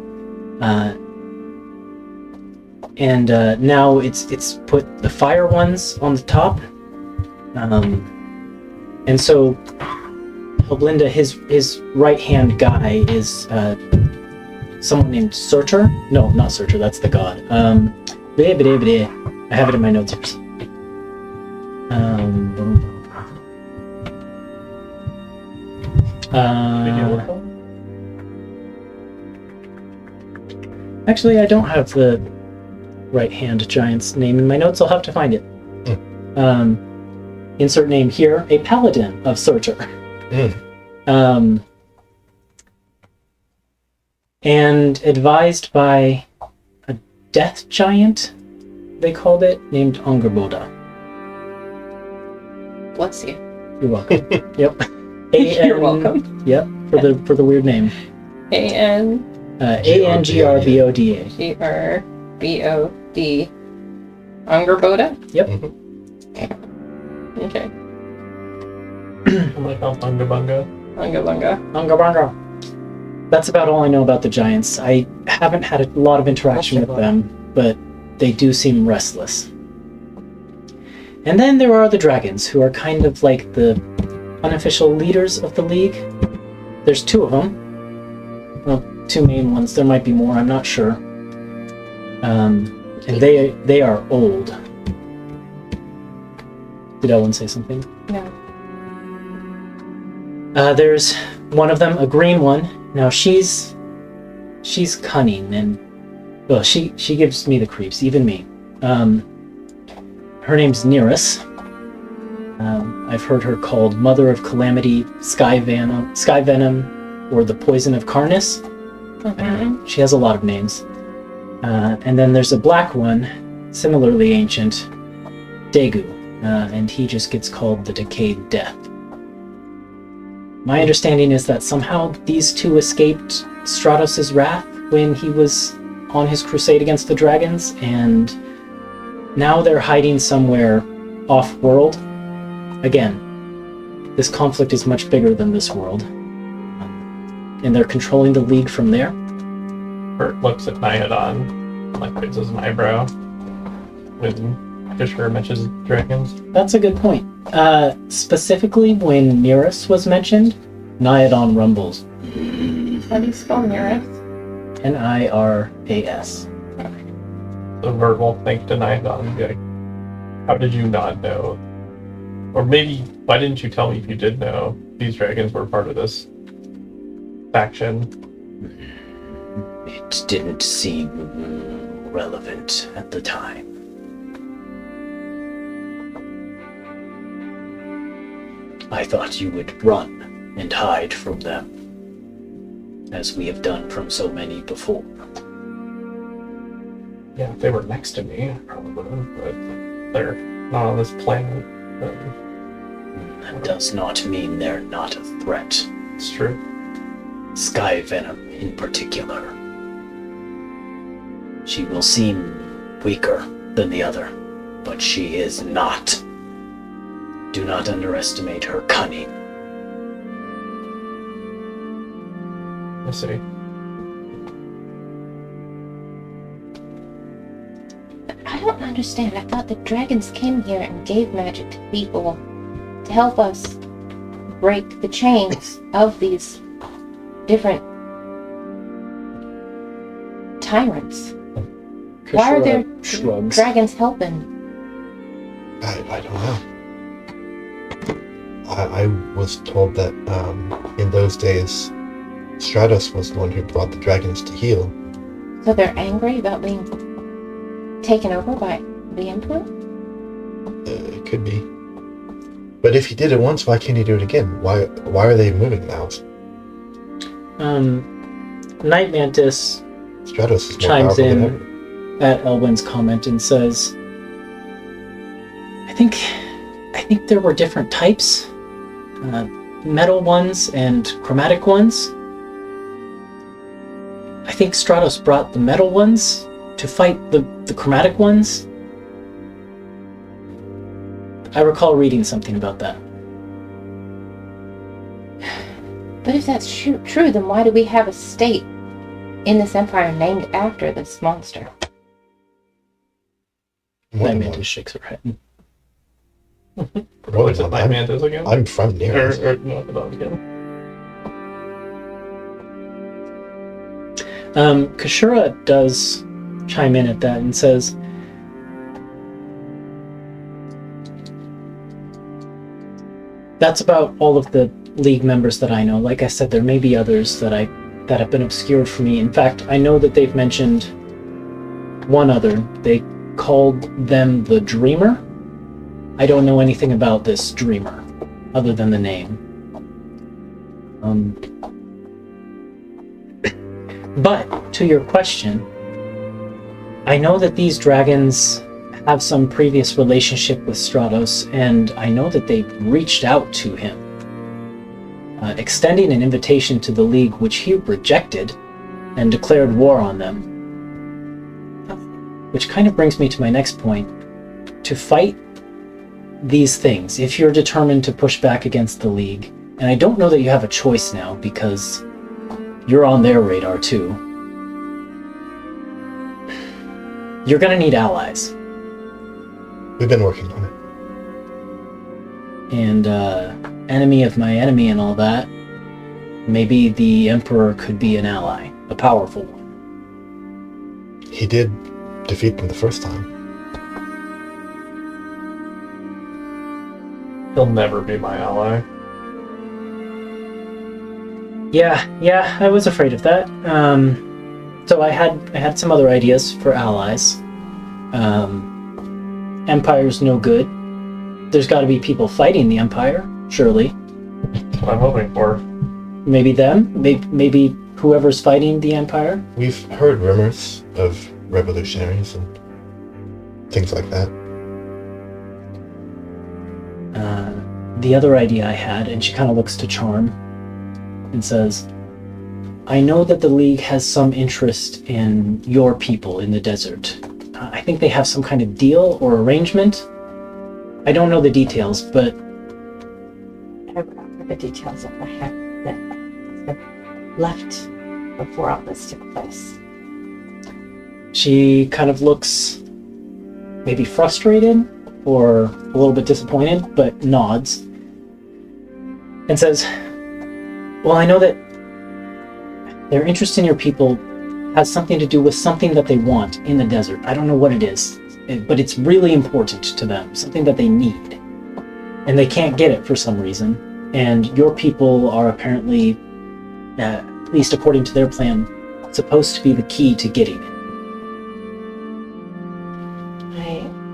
and now it's put the fire ones on the top, and so Helblunda, his right hand guy is someone named Surtur. No, not Surtur. That's the god. I have it in my notes here. Actually, I don't have the right-hand giant's name in my notes. I'll have to find it. Insert name here, a paladin of Surtur. And advised by a death giant, they called it, named Angerboda. Bless you. You're welcome. Yep. You're welcome. Yep, for the weird name. A-N... Angurboda. G-R-B-O-D. Angerboda? Yep. Okay. I'm like Bunga Bunga. Bunga. Angabanga. That's about all I know about the giants. I haven't had a lot of interaction with them, but they do seem restless. And then there are the dragons, who are kind of like the unofficial leaders of the league. There's two of them. Well, two main ones. There might be more. I'm not sure. And they are old. Did Ellen say something? No. There's one of them, a green one. Now she's cunning and well, she gives me the creeps, even me. Her name's Nearus. I've heard her called Mother of Calamity, Sky Venom, or the Poison of Karnas. She has a lot of names. And then there's a black one, similarly ancient, Daegu, and he just gets called the Decayed Death. My understanding is that somehow these two escaped Stratos' wrath when he was on his crusade against the dragons, and now they're hiding somewhere off-world. Again, this conflict is much bigger than this world, and they're controlling the League from there. Bert looks at Nyadon, like raises an eyebrow when Fisher mentions dragons. That's a good point. Specifically, when Nearus was mentioned, Nyadon rumbles. How do you spell Nearest? Niras. So Bert will think to Nyadon and be like, how did you not know? Or maybe, why didn't you tell me if you did know these dragons were part of this faction? It didn't seem relevant at the time. I thought you would run and hide from them, as we have done from so many before. Yeah, if they were next to me, I probably would have, but they're not on this planet. That does not mean they're not a threat. It's true. Sky Venom in particular. She will seem weaker than the other, but she is not. Do not underestimate her cunning. I see. I don't understand. I thought the dragons came here and gave magic to people to help us break the chains of these different tyrants. Why are there shrugs. dragons helping? I don't know. I was told that in those days, Stratos was the one who brought the dragons to heal. So they're angry about being taken over by the Emperor? It could be. But if he did it once, why can't he do it again? Why are they moving now? Night Mantis Stratos is more chimes powerful than in ever. at Elwyn's comment and says, I think there were different types. Metal ones and chromatic ones. I think Stratos brought the metal ones to fight the chromatic ones. I recall reading something about that. But if that's true, then why do we have a state in this empire named after this monster? More Night than Mantis one. shakes her head. More What's than it, one. Night Mantis again? I'm from near. Or no, not again. Kashura does chime in at that and says, that's about all of the League members that I know. Like I said, there may be others that have been obscured for me. In fact, I know that they've mentioned one other. They called them the Dreamer. I don't know anything about this Dreamer, other than the name. But, to your question, I know that these dragons have some previous relationship with Stratos, and I know that they reached out to him, extending an invitation to the League, which he rejected and declared war on them. Which kind of brings me to my next point. To fight these things, if you're determined to push back against the League, and I don't know that you have a choice now, because you're on their radar too, you're gonna need allies. We've been working on it. And enemy of my enemy and all that, maybe the Emperor could be an ally, a powerful one. He did defeat them the first time. He'll never be my ally. Yeah, I was afraid of that. So I had some other ideas for allies. Empire's no good. There's got to be people fighting the Empire, surely. That's what I'm hoping for. Maybe them. Maybe whoever's fighting the Empire. We've heard rumors of revolutionaries and things like that. The other idea I had, and she kind of looks to Charm and says, I know that the League has some interest in your people in the desert. I think they have some kind of deal or arrangement. I don't know the details, but I remember the details of what happened that left before all this took place. she kind of looks maybe frustrated or a little bit disappointed, but nods and says, well, I know that their interest in your people has something to do with something that they want in the desert. I don't know what it is, but it's really important to them, something that they need. And they can't get it for some reason. And your people are apparently, at least according to their plan, supposed to be the key to getting it.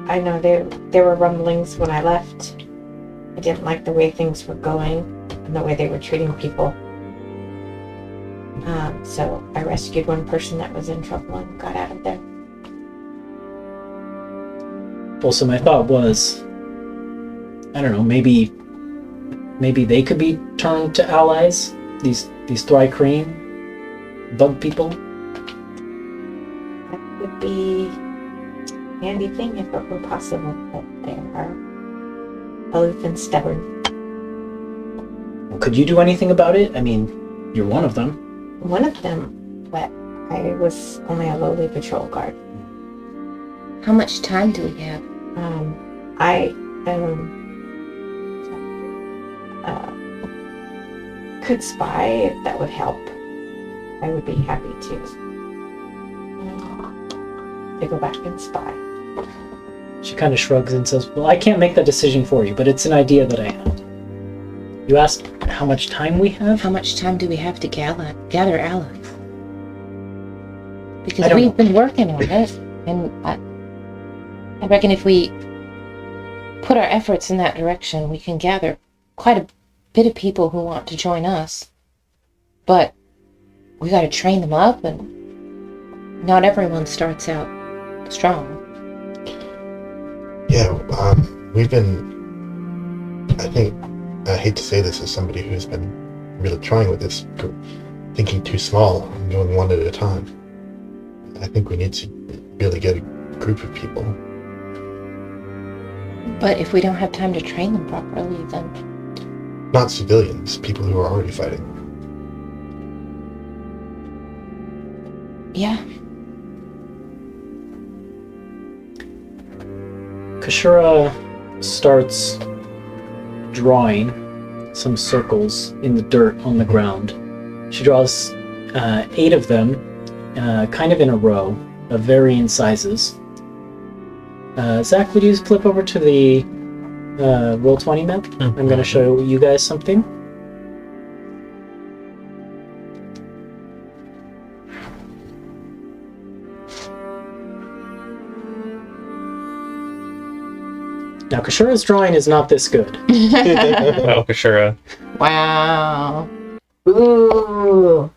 I know there were rumblings when I left. I didn't like the way things were going and the way they were treating people. So I rescued one person that was in trouble and got out of there. Also, my thought was, I don't know, maybe maybe they could be turned to allies. These Thri-Kreen bug people. That would be a handy thing if it were possible, but they are aloof and stubborn. Could you do anything about it? I mean, you're one of them. One of them, but I was only a lowly patrol guard. How much time do we have? I could spy if that would help. I would be happy to go back and spy. She kind of shrugs and says, well, I can't make that decision for you, but it's an idea that I had. You asked how much time we have? How much time do we have to gather allies? I Because don't we've know. been working on it, and I reckon if we put our efforts in that direction, we can gather quite a bit of people who want to join us. But we got to train them up, and not everyone starts out strong. Yeah, we've been, I hate to say this as somebody who's been really trying with this, thinking too small and going one at a time. I think we need to really get a group of people. But if we don't have time to train them properly, then Not civilians, people who are already fighting. yeah. Kashura starts drawing some circles in the dirt on the ground. She draws 8 of them, kind of in a row, of varying sizes. Zach, would you flip over to the Roll20 map? I'm going to show you guys something. Now, Kashura's drawing is not this good. Oh, Kashura. Wow. Ooh.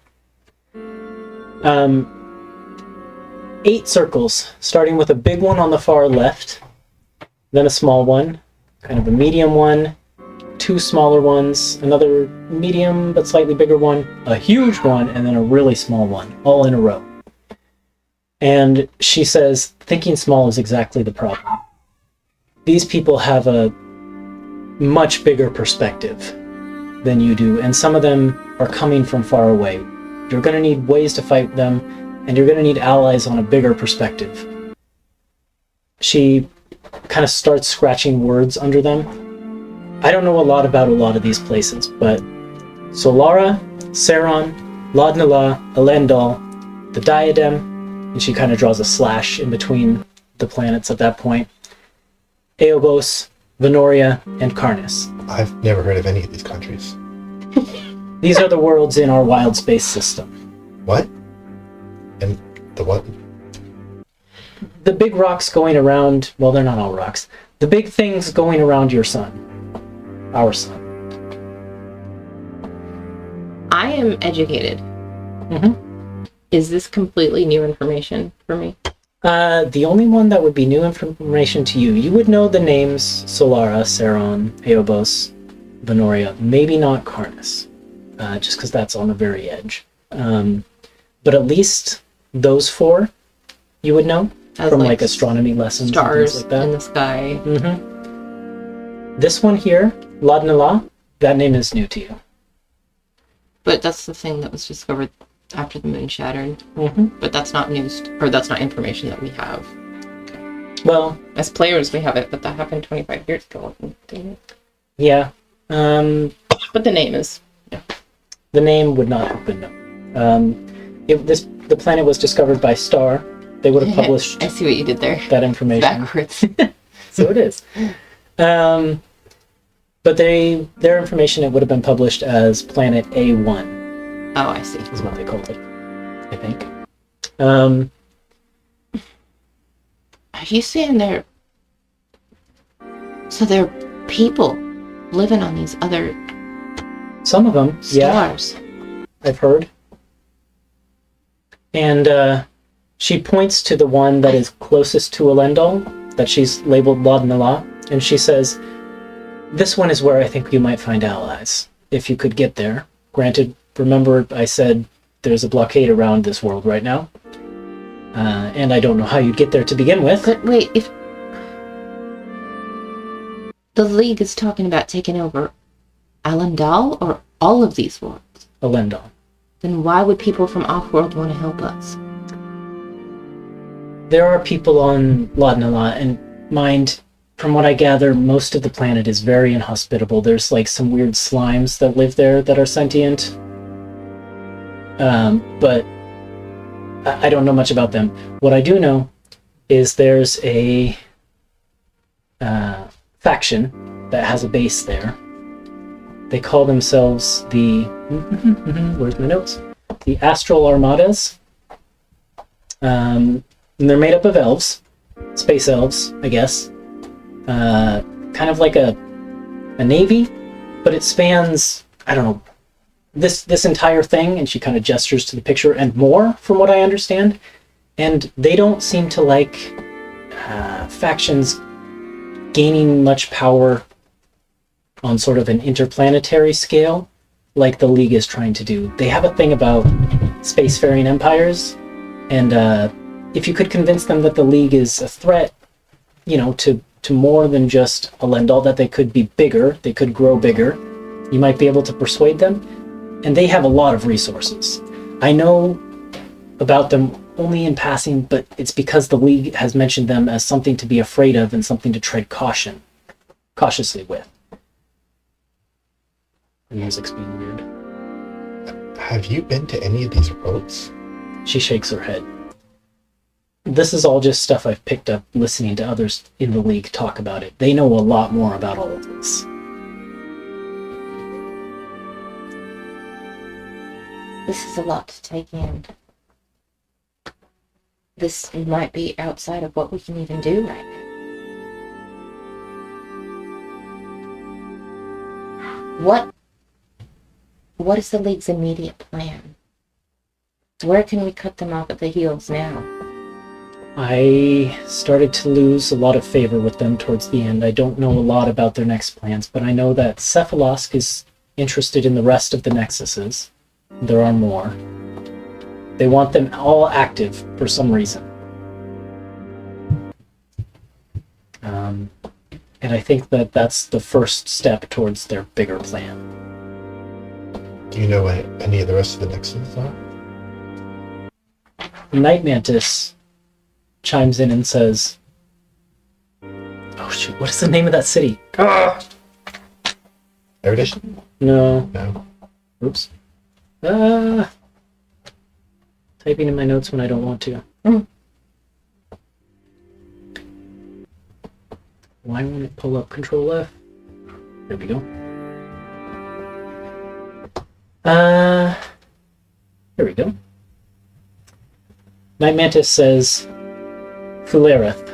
8 circles, starting with a big one on the far left, then a small one, kind of a medium one, 2 smaller ones, another medium but slightly bigger one, a huge one, and then a really small one, all in a row. And she says, thinking small is exactly the problem. These people have a much bigger perspective than you do, and some of them are coming from far away. You're going to need ways to fight them, and you're going to need allies on a bigger perspective. She kind of starts scratching words under them. I don't know a lot about a lot of these places, but Solara, Saron, Laudnala, Alen'dal, the Diadem, and she kind of draws a slash in between the planets at that point, Eobos, Venoria, and Karnas. I've never heard of any of these countries. These are the worlds in our wild space system. What? And the what? The big rocks going around, well, they're not all rocks. The big things going around your sun. Our sun. I am educated. Mm-hmm. Is this completely new information for me? The only one that would be new information to you, you would know the names Solara, Saron, Eobos, Venoria, maybe not Karnas, just because that's on the very edge. But at least those 4 you would know As from like astronomy lessons stars and things like that. in the sky. Mm-hmm. This one here, Laudnala, that name is new to you. But that's the thing that was discovered after the moon shattered. Mm-hmm. But that's not news, or that's not information that we have. Well, As players, we have it, but that happened 25 years ago. Didn't it? yeah. But the name is. The name would not have been known. The planet was discovered by Star. They would have published I see what you did there. that information. Backwards. So it is. But their information, it would have been published as Planet A1, Oh, I see. is what they called it, I think. Are you saying they're... So they're people living on these other Some of them, yeah, stars? I've heard. And she points to the one that is closest to Alen'dal, that she's labeled Laudnala, and she says, This one is where I think you might find allies, if you could get there. Granted, remember I said there's a blockade around this world right now. And I don't know how you'd get there to begin with. But wait, if the League is talking about taking over Alen'dal or all of these worlds, Alen'dal. then why would people from off-world want to help us? There are people on Laudnala, and mind, from what I gather, most of the planet is very inhospitable. There's like some weird slimes that live there that are sentient. But I don't know much about them. What I do know is there's a faction that has a base there. They call themselves the... where's my notes? The Astral Armadas. And they're made up of elves. Space elves, I guess. Kind of like a navy, but it spans, I don't know, this entire thing, and she kind of gestures to the picture, and more, from what I understand. And they don't seem to like factions gaining much power on sort of an interplanetary scale, like the League is trying to do. They have a thing about spacefaring empires, and if you could convince them that the League is a threat, you know, to more than just Alen'dal, that they could be bigger, they could grow bigger, you might be able to persuade them. And they have a lot of resources. I know about them only in passing, but it's because the League has mentioned them as something to be afraid of and something to tread cautiously with. The music's being weird. Have you been to any of these worlds? She shakes her head. This is all just stuff I've picked up listening to others in the League talk about it. They know a lot more about all of this. This is a lot to take in. This might be outside of what we can even do right now. What is the League's immediate plan? Where can we cut them off at the heels now? I started to lose a lot of favor with them towards the end. I don't know a lot about their next plans, but I know that Cephalosk is interested in the rest of the Nexuses. There are more. They want them all active for some reason. And I think that that's the first step towards their bigger plan. Do you know what any of the rest of the Nexuses are? Night Mantis chimes in and says, oh shoot, what is the name of that city? Erudition? No. No. Oops. Typing in my notes when I don't want to. Why won't it pull up Control F? There we go. There we go. Night Mantis says Fulareth,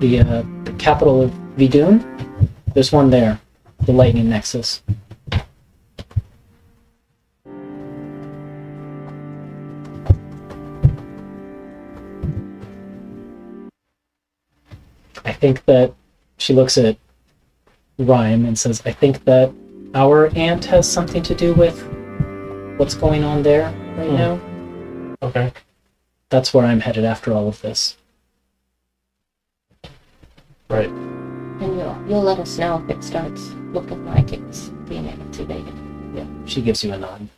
the capital of Vidun. There's one there, the Lightning Nexus. I think that she looks at Rhyme and says, I think that our aunt has something to do with what's going on there right now. Okay. That's where I'm headed after all of this. Right. And you'll let us know if it starts looking like it's being activated. Yeah, she gives you a nod.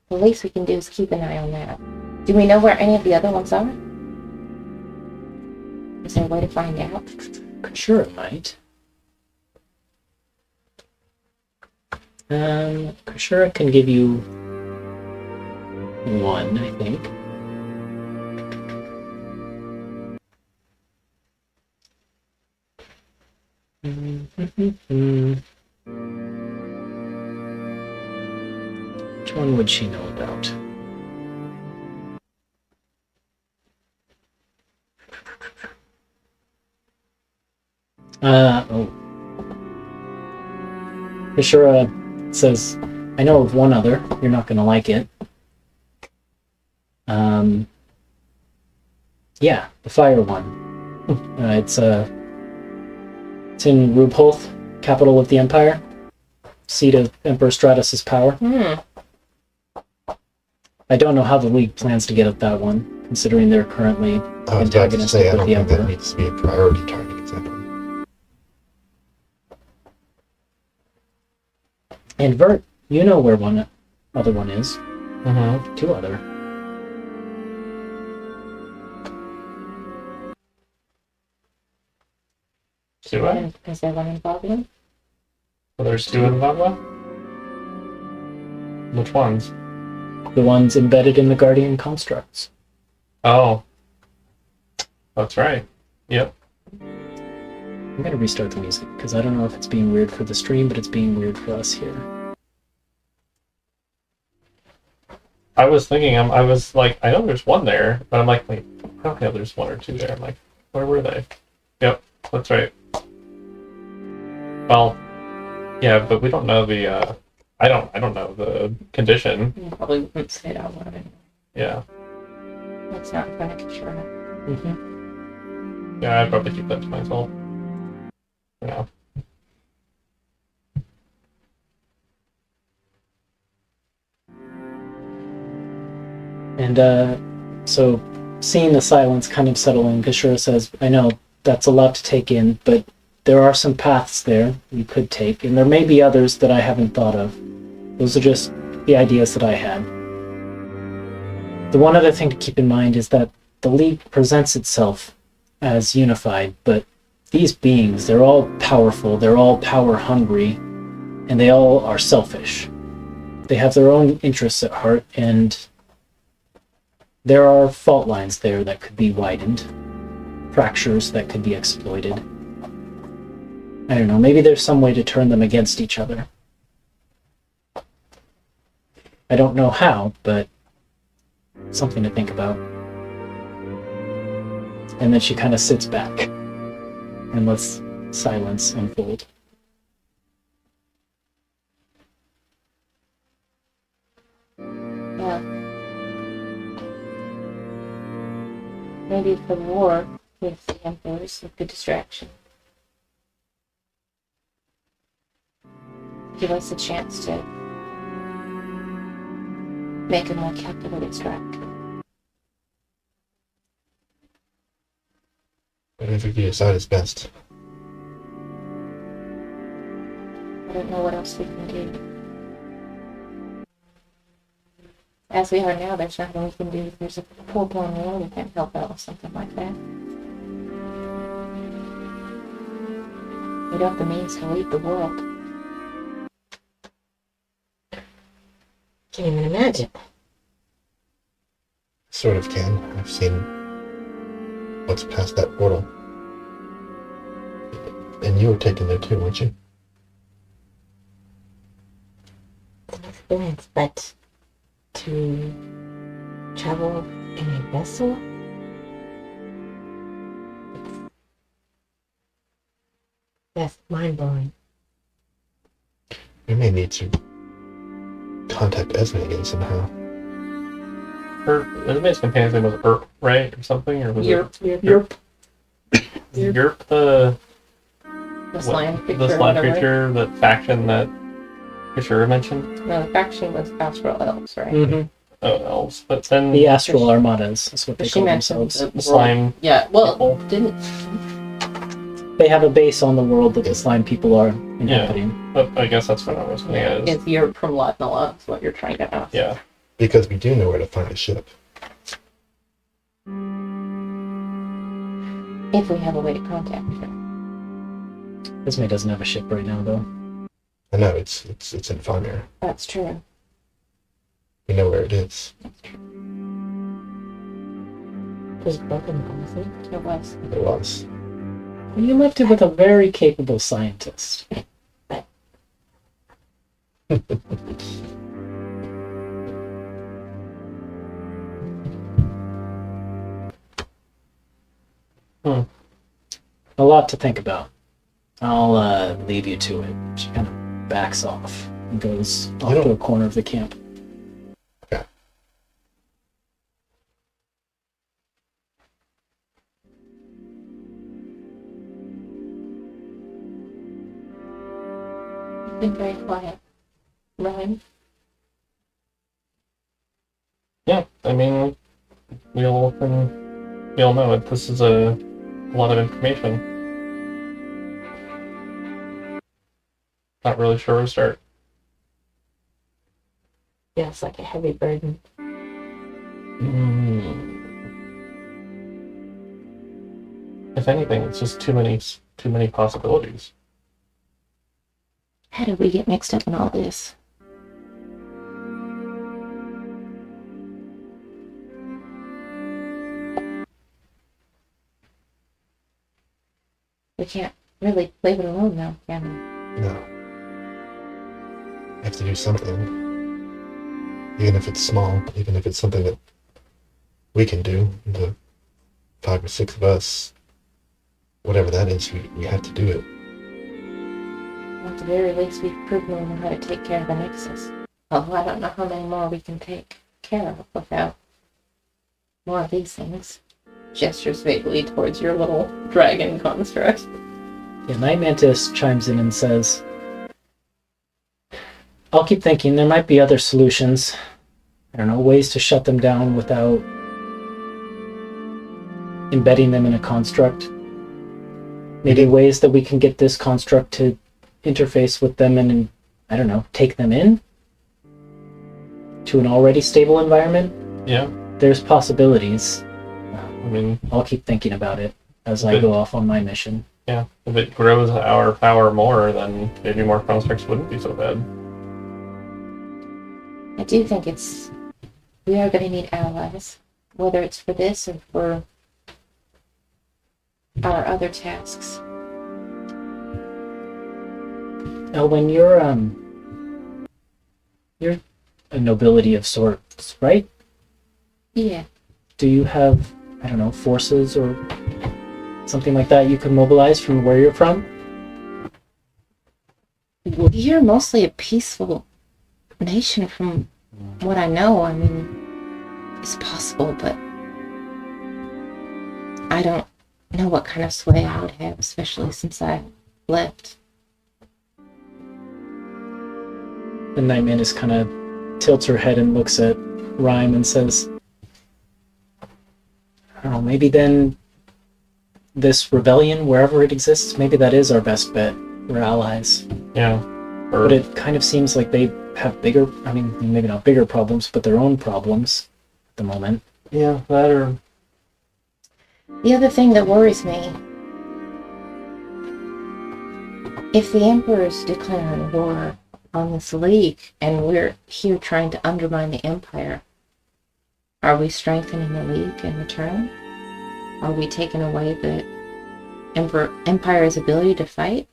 The least we can do is keep an eye on that. Do we know where any of the other ones are? Is there a way to find out? Sure, it might. Sure, it can give you one, I think. Which one would she know about? Ishura says, I know of one other. You're not going to like it. Yeah, the fire one. It's in Rubholth, capital of the Empire, seat of Emperor Stratus's power. I don't know how the League plans to get at that one, considering they're currently I was about to say, I antagonistic with don't the think that Emperor. needs to be a priority target example. And Vert, you know where one other one is. Mm-hmm. Two other. Do I? Is there one in Goblin? Well, there's two in Vale? Which ones? The ones embedded in the Guardian constructs. Oh. That's right. Yep. I'm going to restart the music, because I don't know if it's being weird for the stream, but it's being weird for us here. I was thinking, I was like, I know there's one there, but I'm like, wait, I don't know there's one or two there. I'm like, where were they? Yep, that's right. Well, yeah, but we don't know the, I don't know the condition. You probably wouldn't say it out loud. Yeah. It's not in front of Kishara. Yeah, I'd probably keep that to myself. For now. And so seeing the silence kind of settle in, Kishura says, I know that's a lot to take in, but there are some paths there you could take, and there may be others that I haven't thought of. Those are just the ideas that I had. The one other thing to keep in mind is that the League presents itself as unified, but these beings, they're all powerful, they're all power hungry, and they all are selfish. They have their own interests at heart, and there are fault lines there that could be widened, fractures that could be exploited. I don't know, maybe there's some way to turn them against each other. I don't know how, but something to think about. And then she kind of sits back and lets silence unfold. Yeah. Maybe the war with the Emperor is a good distraction. Give us a chance to make a more calculated strike. Whatever you decide is best. I don't know what else we can do. As we are now, there's nothing we can do. If there's a full-blown war, we can't help out with something like that. We don't have the means to lead the world. Can't even imagine. Sort of can. I've seen what's past that portal. And you were taken there too, weren't you? It's an experience, but to travel in a vessel? That's mind-blowing. We may need to contact Esme again somehow. Her Esme's companion's name was Erp, right? Or something? Or was Yerp. Yerp, the slime creature. the slime whatever. creature, the faction that Kishura mentioned? No, the faction was Astral Elves, right? Mm-hmm. Oh, elves. But then The Astral Armadas is what they She call mentioned themselves. the slime Yeah, well, people. didn't They have a base on the world that the slime people are inhabiting. But I guess that's what I was getting at. is Yerp from Latnala is what you're trying to ask. Yeah. Because we do know where to find a ship. If we have a way to contact her. Esme doesn't have a ship right now, though. I know, it's in Farmir. That's true. We know where it is. It was broken, honestly. It was. It was. You left it with a very capable scientist. A lot to think about. I'll leave you to it. She kind of backs off and goes off to a corner of the camp. Okay. Been very quiet. Ryan? Yeah, I mean, we all know it. This is a lot of information. Not really sure where to start. Feels like a heavy burden. If anything, it's just too many possibilities. How did we get mixed up in all this? We can't really leave it alone now, can we? No. We have to do something. Even if it's small, even if it's something that we can do, the 5 or 6 of us, whatever that is, we have to do it. At the very least, we've proven we know how to take care of the Nexus. Although I don't know how many more we can take care of without more of these things. Gestures vaguely towards your little dragon construct. Yeah, Night Mantis chimes in and says, I'll keep thinking there might be other solutions. I don't know, ways to shut them down without embedding them in a construct. Maybe ways that we can get this construct to interface with them and, I don't know, take them in to an already stable environment. Yeah. There's possibilities. I mean, I'll keep thinking about it as I go off on my mission. yeah. If it grows our power more, then maybe more constructs wouldn't be so bad. I do think we are going to need allies, whether it's for this or for our other tasks. Elwyn, you're a nobility of sorts, right? Yeah. Do you have, I don't know, forces or something like that you could mobilize from where you're from? You're mostly a peaceful nation from what I know. I mean, it's possible, but I don't know what kind of sway I would have, especially since I left. The Night Mantis kind of tilts her head and looks at Rhyme and says, I don't know, maybe then this rebellion, wherever it exists, maybe that is our best bet. We're allies. Yeah. But it kind of seems like they have bigger, I mean, maybe not bigger problems, but their own problems at the moment. Yeah, that or... The other thing that worries me, if the Emperor's declaring war on this league and we're here trying to undermine the Empire, are we strengthening the league in return? Are we taking away the Empire's ability to fight?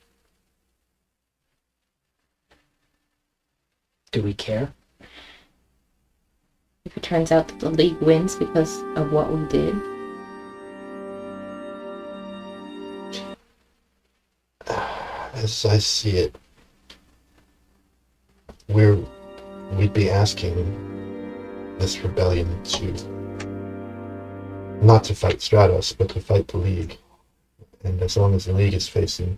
Do we care? If it turns out that the league wins because of what we did? As I see it, we'd be asking this rebellion to not to fight Stratos, but to fight the League. And as long as the League is facing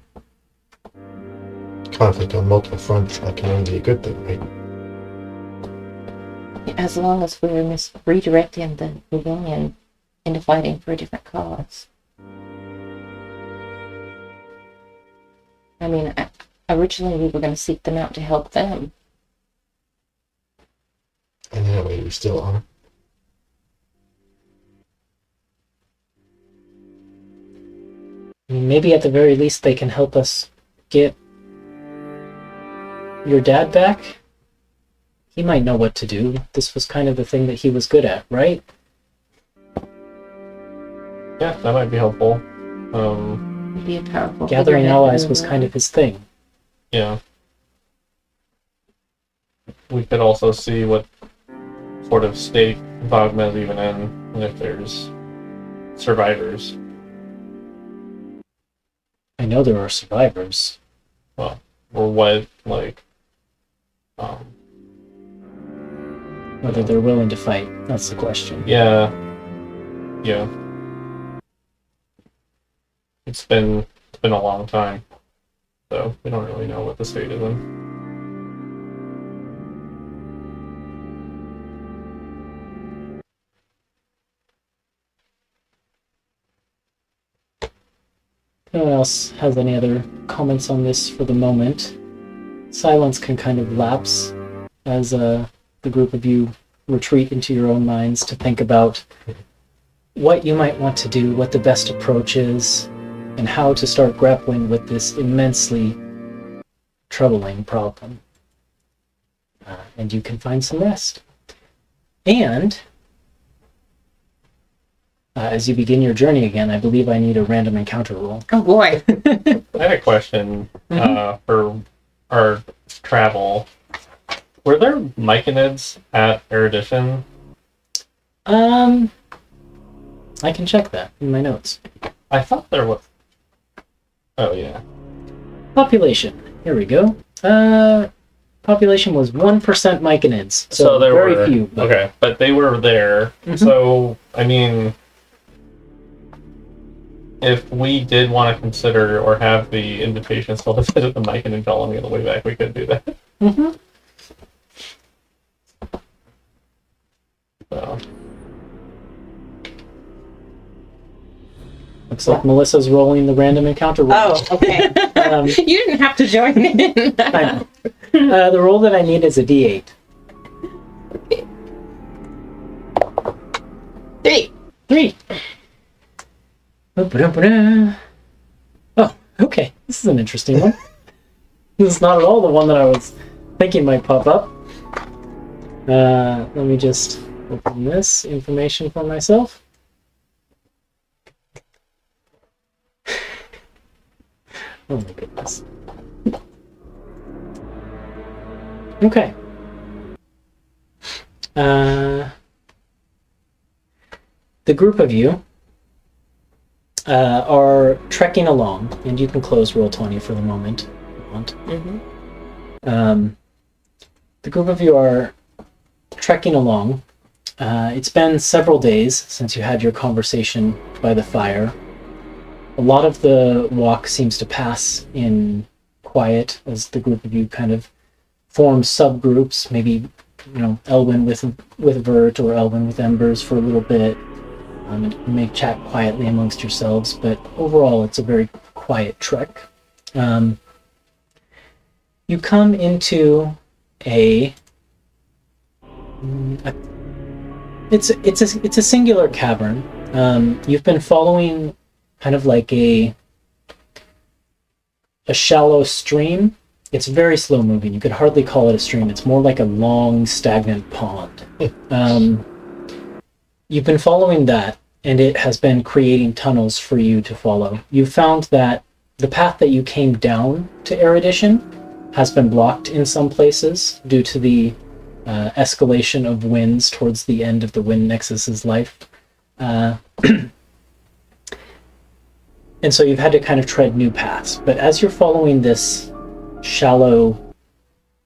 conflict on multiple fronts, that can only be a good thing, right? As long as we're redirecting the rebellion into fighting for a different cause. I mean, originally we were going to seek them out to help them. And in a way, we still are. I mean, maybe at the very least they can help us get your dad back. He might know what to do. This was kind of the thing that he was good at, right? Yeah, that might be helpful. It'd be a powerful Gathering figurehead allies in was the kind of his thing. Yeah. We could also see what sort of state Vogma's even in, and if there's survivors. I know there are survivors. Well, or what, like, Whether they're willing to fight, that's the question. yeah. It's been a long time, so we don't really know what the state is in. no one else has any other comments on this for the moment, silence can kind of lapse as the group of you retreat into your own minds to think about what you might want to do, what the best approach is, and how to start grappling with this immensely troubling problem. And you can find some rest. And as you begin your journey again, I believe I need a random encounter roll. Oh boy. I had a question for our travel. Were there myconids at Erudition? I can check that in my notes. I thought there was. Oh, yeah. Population. Here we go. Population was 1% myconids. So there very were. few. But... Okay, but they were there. Mhm. So, I mean, if we did want to consider or have the invitation still to visit the myconid colony on the way back, we could do that. Mm-hmm. So. Looks like Melissa's rolling the random encounter roll. Oh, okay. You didn't have to join in. I know. The roll that I need is a D8. 3. Ba-ba-da-ba-da. Oh, okay. This is an interesting one. This is not at all the one that I was thinking might pop up. Let me just open this information for myself. Oh my goodness. Okay. The group of you are trekking along, and you can close roll 20 for the moment if you want. Mm-hmm. The group of you are trekking along. It's been several days since you had your conversation by the fire. A lot of the walk seems to pass in quiet as the group of you kind of form subgroups, maybe, Elwyn with Vert or Elwyn with Embers for a little bit. And you may chat quietly amongst yourselves, but overall it's a very quiet trek. You come into it's a singular cavern. You've been following kind of like a shallow stream. It's very slow moving. You could hardly call it a stream. It's more like a long, stagnant pond. You've been following that, and it has been creating tunnels for you to follow. You've found that the path that you came down to Erudition has been blocked in some places due to the escalation of winds towards the end of the Wind Nexus's life. And so you've had to kind of tread new paths. But as you're following this shallow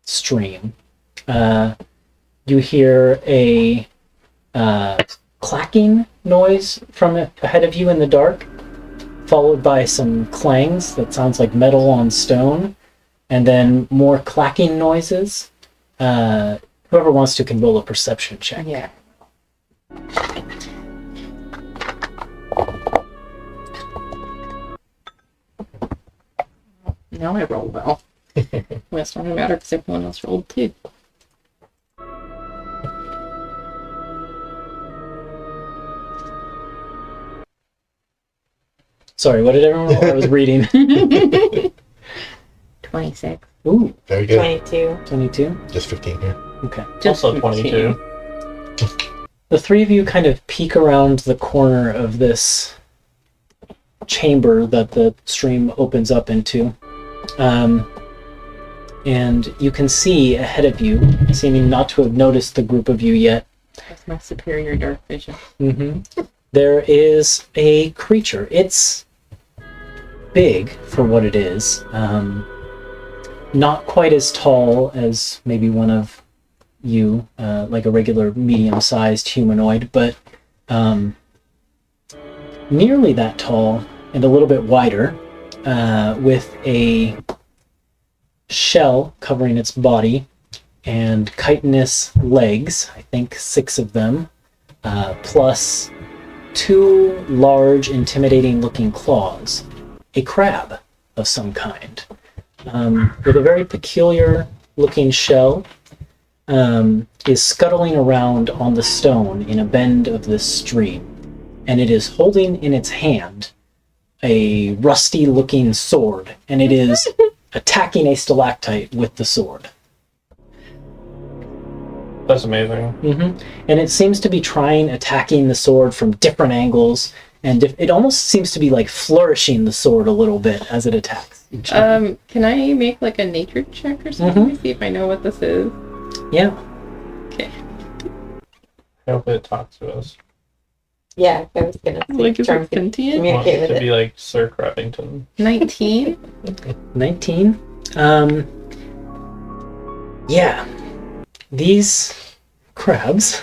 stream, you hear a clacking noise from ahead of you in the dark, followed by some clangs that sounds like metal on stone, and then more clacking noises. Whoever wants to can roll a perception check. Yeah. Now I roll well. Well, it's not gonna matter because everyone else rolled too. Sorry, what did everyone roll? I was reading. 26. Ooh, Very good. 22. 22? Just 15 here. Okay. Just Also 15. 22. The three of you kind of peek around the corner of this chamber that the stream opens up into. And you can see ahead of you, seeming not to have noticed the group of you yet, That's my superior dark vision. there is a creature. It's big for what it is. Not quite as tall as maybe one of you, like a regular medium-sized humanoid, but nearly that tall and a little bit wider, with a shell covering its body and chitinous legs, I think 6 of them, plus 2 large, intimidating-looking claws. a crab of some kind, with a very peculiar looking shell, is scuttling around on the stone in a bend of this stream, and it is holding in its hand a rusty looking sword, and it is attacking a stalactite with the sword. That's amazing. And it seems to be attacking the sword from different angles, and it almost seems to be like flourishing the sword a little bit as it attacks. Can I make like a nature check or something to see if I know what this is? Yeah. Okay. I hope it talks to us. Yeah, I was gonna say, Like, is try it and sentient? communicate Wants with to be it. like Sir Crabbington. 19? 19. Yeah. These crabs,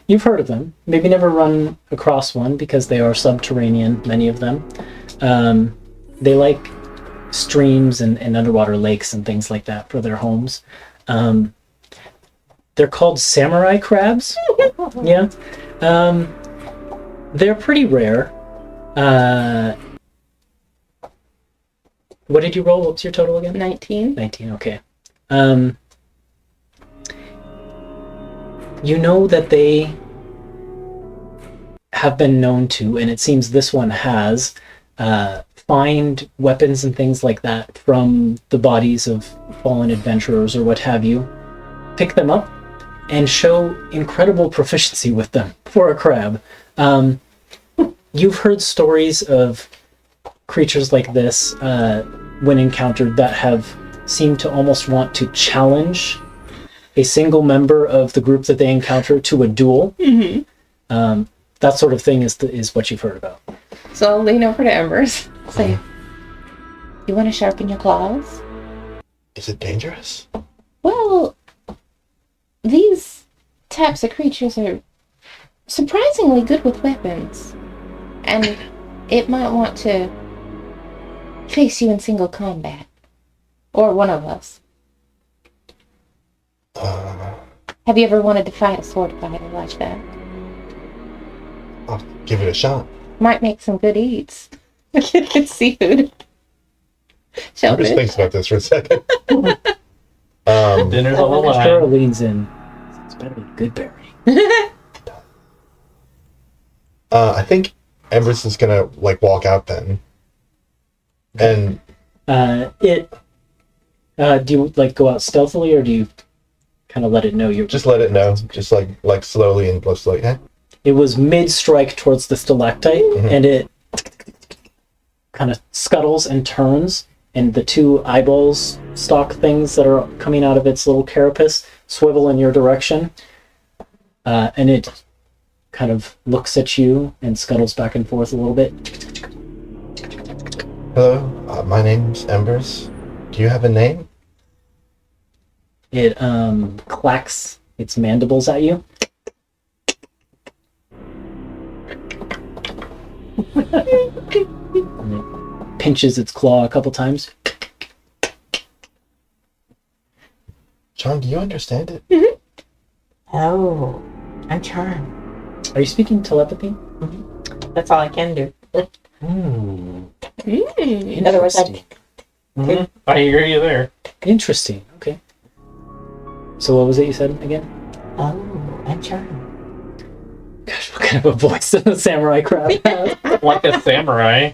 you've heard of them. Maybe never run across one because they are subterranean, many of them. They like streams and underwater lakes and things like that for their homes. They're called samurai crabs. Yeah. They're pretty rare. What did you roll? What's your total again? 19? 19, okay. You know that they have been known to, and it seems this one has, find weapons and things like that from the bodies of fallen adventurers or what have you, pick them up, and show incredible proficiency with them for a crab. You've heard stories of creatures like this, when encountered, that have seemed to almost want to challenge a single member of the group that they encounter to a duel. That sort of thing is what you've heard about. So I'll lean over to Embers. Say, you want to sharpen your claws? Is it dangerous? Well, these types of creatures are surprisingly good with weapons. And it might want to face you in single combat. Or one of us. Have you ever wanted to fight a sword fighter like that? I'll give it a shot. Might make some good eats. Good seafood. I'm Shellfish. just thinking about this for a second. Dinner's on the line. Cheryl leans in. It's better than Goodberry. I think Embers is gonna walk out then. And do you go out stealthily, or do you kind of let it know you're... just let it know. Just like slowly and slowly. Eh? It was mid-strike towards the stalactite, and it kind of scuttles and turns, and the two eyeballs stalk things that are coming out of its little carapace swivel in your direction, and it kind of looks at you and scuttles back and forth a little bit. Hello, my name's Embers. Do you have a name? It clacks its mandibles at you. And it pinches its claw a couple times. John, do you understand it? Oh, I'm charmed. Are you speaking telepathy? That's all I can do. Mm. Otherwise, I'd I hear you there. Interesting. Okay. So what was it you said again? Oh, I'm charmed. Gosh, what kind of a voice does a samurai crab have? Like a samurai.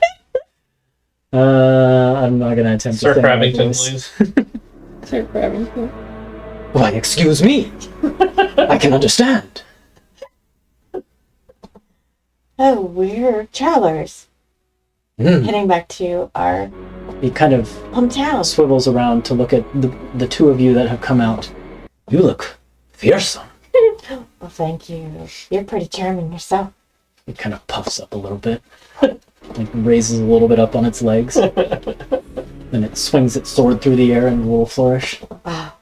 I'm not gonna attempt Sir to samurai Crabbington, voice. please. Sir Crabbington. Why, excuse me. I can understand. Oh, we're travelers heading back to our He kind of hometown. swivels around to look at the two of you that have come out. You look fearsome. Well, thank you. You're pretty charming yourself. It kind of puffs up a little bit. Raises a little bit up on its legs. Then it swings its sword through the air in a little flourish. Wow.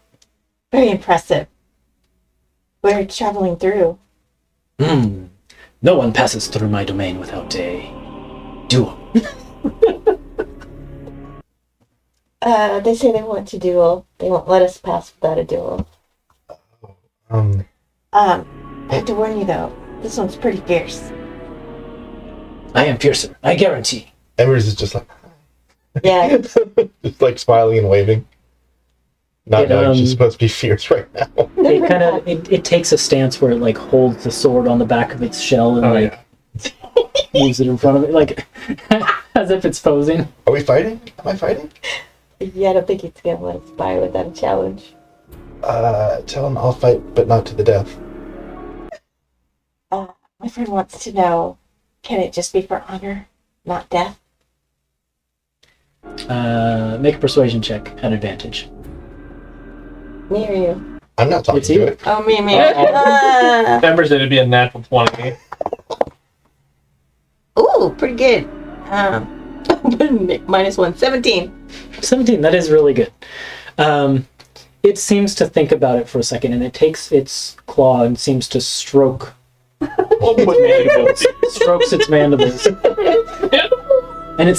Very impressive. We're traveling through. No one passes through my domain without a duel. They say they want to duel. They won't let us pass without a duel. I have to warn you though, this one's pretty fierce. I am fiercer, I guarantee. Embers is just like, Yeah. just like smiling and waving. Not knowing she's supposed to be fierce right now. It kind of it takes a stance where it like holds the sword on the back of its shell and moves it in front of it, like as if it's posing. Are we fighting? Am I fighting? Yeah, I don't think he's gonna let us by without a challenge. Tell him I'll fight, but not to the death. My friend wants to know, can it just be for honor, not death? Make a persuasion check at advantage. Me or you? I'm not talking It's to you. it. Oh, me. Embers, it'd be a natural 20. Ooh, pretty good. -1, 17. 17, that is really good. It seems to think about it for a second, and it takes its claw and seems to strokes its mandibles. And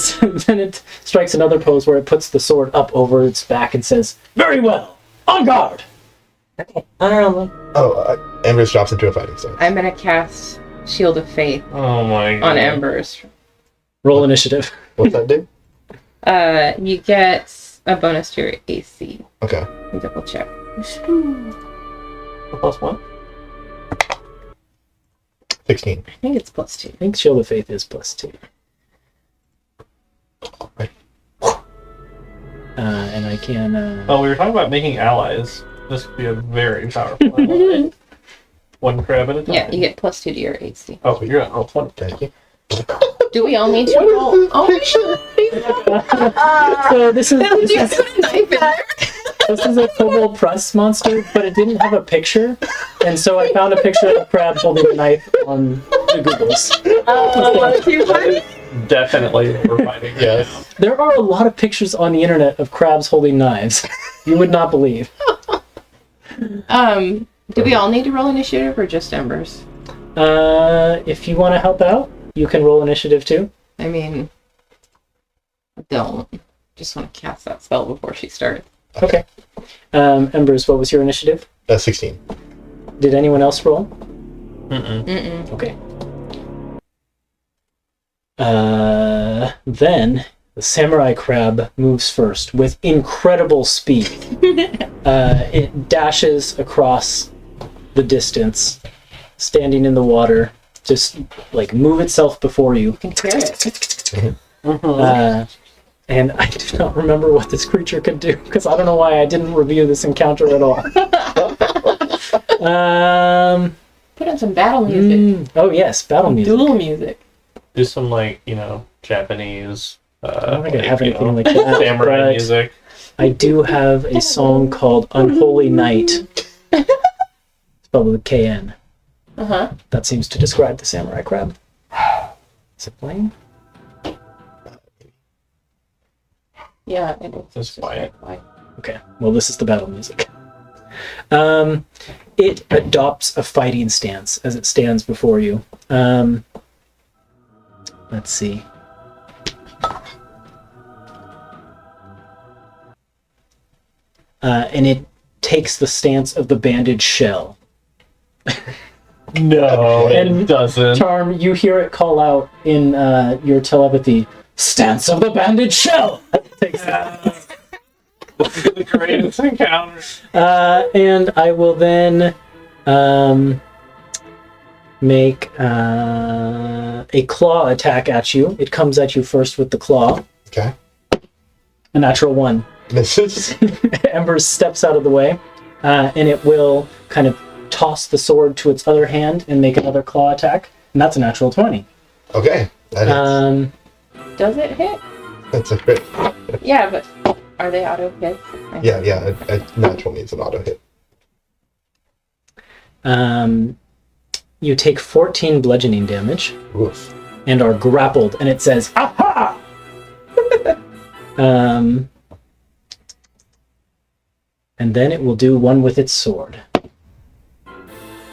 then it strikes another pose where it puts the sword up over its back and says, "Very well, on guard!" Okay, honor only. Oh, Embers drops into a fighting stance. I'm gonna cast Shield of Faith Oh my god. on Embers. Roll initiative. What's that do? You get a bonus to your AC. Okay. Let me double check. +1? 16. I think it's +2. I think Shield of Faith is +2. Right. And I can... Oh, we were talking about making allies. This could be a very powerful ally. One crab at a time. Yeah, you get +2 to your AC. Oh, you're at roll 20. Thank you. Do we all need to roll? Oh, So this is a knife in there. this is a kobold press monster, but it didn't have a picture, and so I found a picture of a crab holding a knife on the Googles. Definitely we're fighting. Yes. There are a lot of pictures on the internet of crabs holding knives. You would not believe. Do we all need to roll initiative or just Embers? If you want to help out, you can roll initiative too. I mean, I don't. Just want to cast that spell before she starts. Okay. Embers, what was your initiative? 16. Did anyone else roll? Mm-mm. Okay. Then the samurai crab moves first with incredible speed. It dashes across the distance, standing in the water, just like move itself before you. You can hear it. And I do not remember what this creature could do because I don't know why I didn't review this encounter at all. Put on some battle music. Oh yes, battle music. Duel music. Do some Japanese. I don't think I have anything like that. Samurai but music. I do have a song called "Unholy Night," spelled with a KN. Uh-huh. That seems to describe the samurai crab. Is it playing? Yeah, it is. Just quiet. Okay, well, this is the battle music. It adopts a fighting stance as it stands before you. Let's see. And it takes the stance of the banded shell. No, And it doesn't. Charm, you hear it call out in your telepathy, "Stance of the banded shell!" Takes This is the greatest encounter. and I will then make a claw attack at you. It comes at you first with the claw. Okay. A natural 1. Misses. Ember steps out of the way, and it will kind of toss the sword to its other hand and make another claw attack. And that's a natural 20. Okay. That is. Does it hit? That's a crit. Yeah, but are they auto hits? Yeah. A natural means an auto hit. You take 14 bludgeoning damage Oof. and are grappled, and it says, "Aha!" And then it will do one with its sword,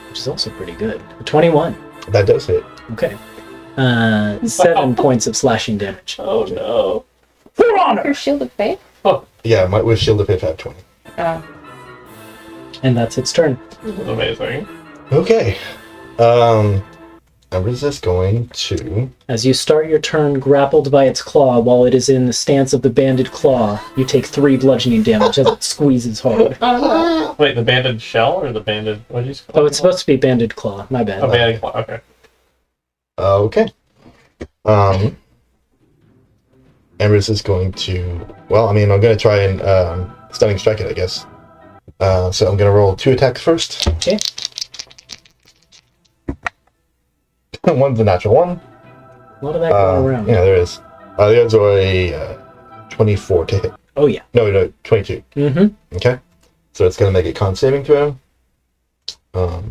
which is also pretty good. A 21. That does hit. Okay. 7 points of slashing damage. Oh no. For honor! Your Shield of Faith? Yeah, with Shield of Faith I have 20. And that's its turn. This is amazing. Okay. I'm Embers is going to... As you start your turn grappled by its claw while it is in the stance of the banded claw, you take 3 bludgeoning damage as it squeezes hard. Wait, the banded shell or the banded... What did you say? Oh, it's supposed to be banded claw. My bad. Oh, banded claw. Okay. Okay. Embers is going to... Well, I mean, I'm going to try and stunning strike it, I guess. So I'm going to roll 2 attacks first. Okay. One's a natural 1. A lot of that going around. Yeah, there is. The others are a 24 to hit. Oh, yeah. No, 22. Mm-hmm. Okay. So it's going to make a con saving throw. Oh,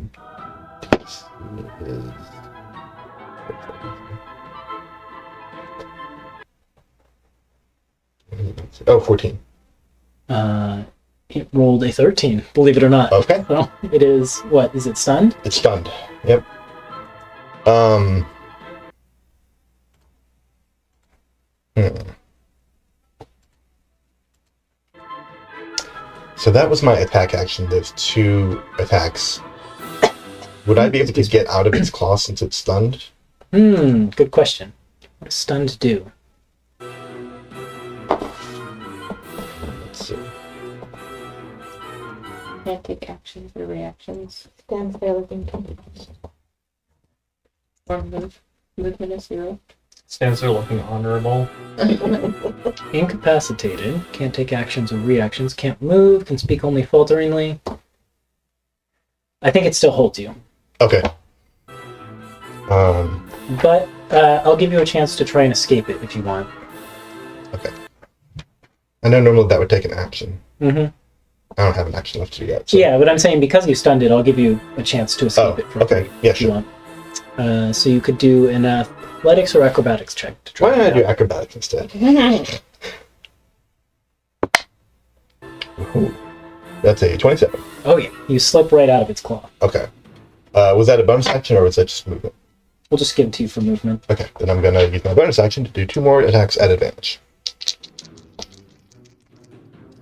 14. It rolled a 13, believe it or not. Okay. So it is, what, is it stunned? It's stunned. Yep. So that was my attack action. There's 2 attacks. Would I be able to get out of its claw since it's stunned? Good question. What does stunned do? Let's see. Can't take actions or reactions. Stands there looking confused. Or move. Movement is 0. Stands there looking honorable. Incapacitated. Can't take actions or reactions. Can't move. Can speak only falteringly. I think it still holds you. Okay. But I'll give you a chance to try and escape it if you want. Okay. I know normally that would take an action. Mm-hmm. I don't have an action left to do yet. So. Yeah, but I'm saying because you stunned it, I'll give you a chance to escape it. Okay. Yeah, if you sure. want. So you could do an athletics or acrobatics check to try. Why don't I it do out. acrobatics instead? Ooh. That's a 27. Oh yeah, you slip right out of its claw. Okay. Was that a bonus action or was that just movement? We'll just give it to you for movement. Okay, then I'm going to use my bonus action to do 2 more attacks at advantage.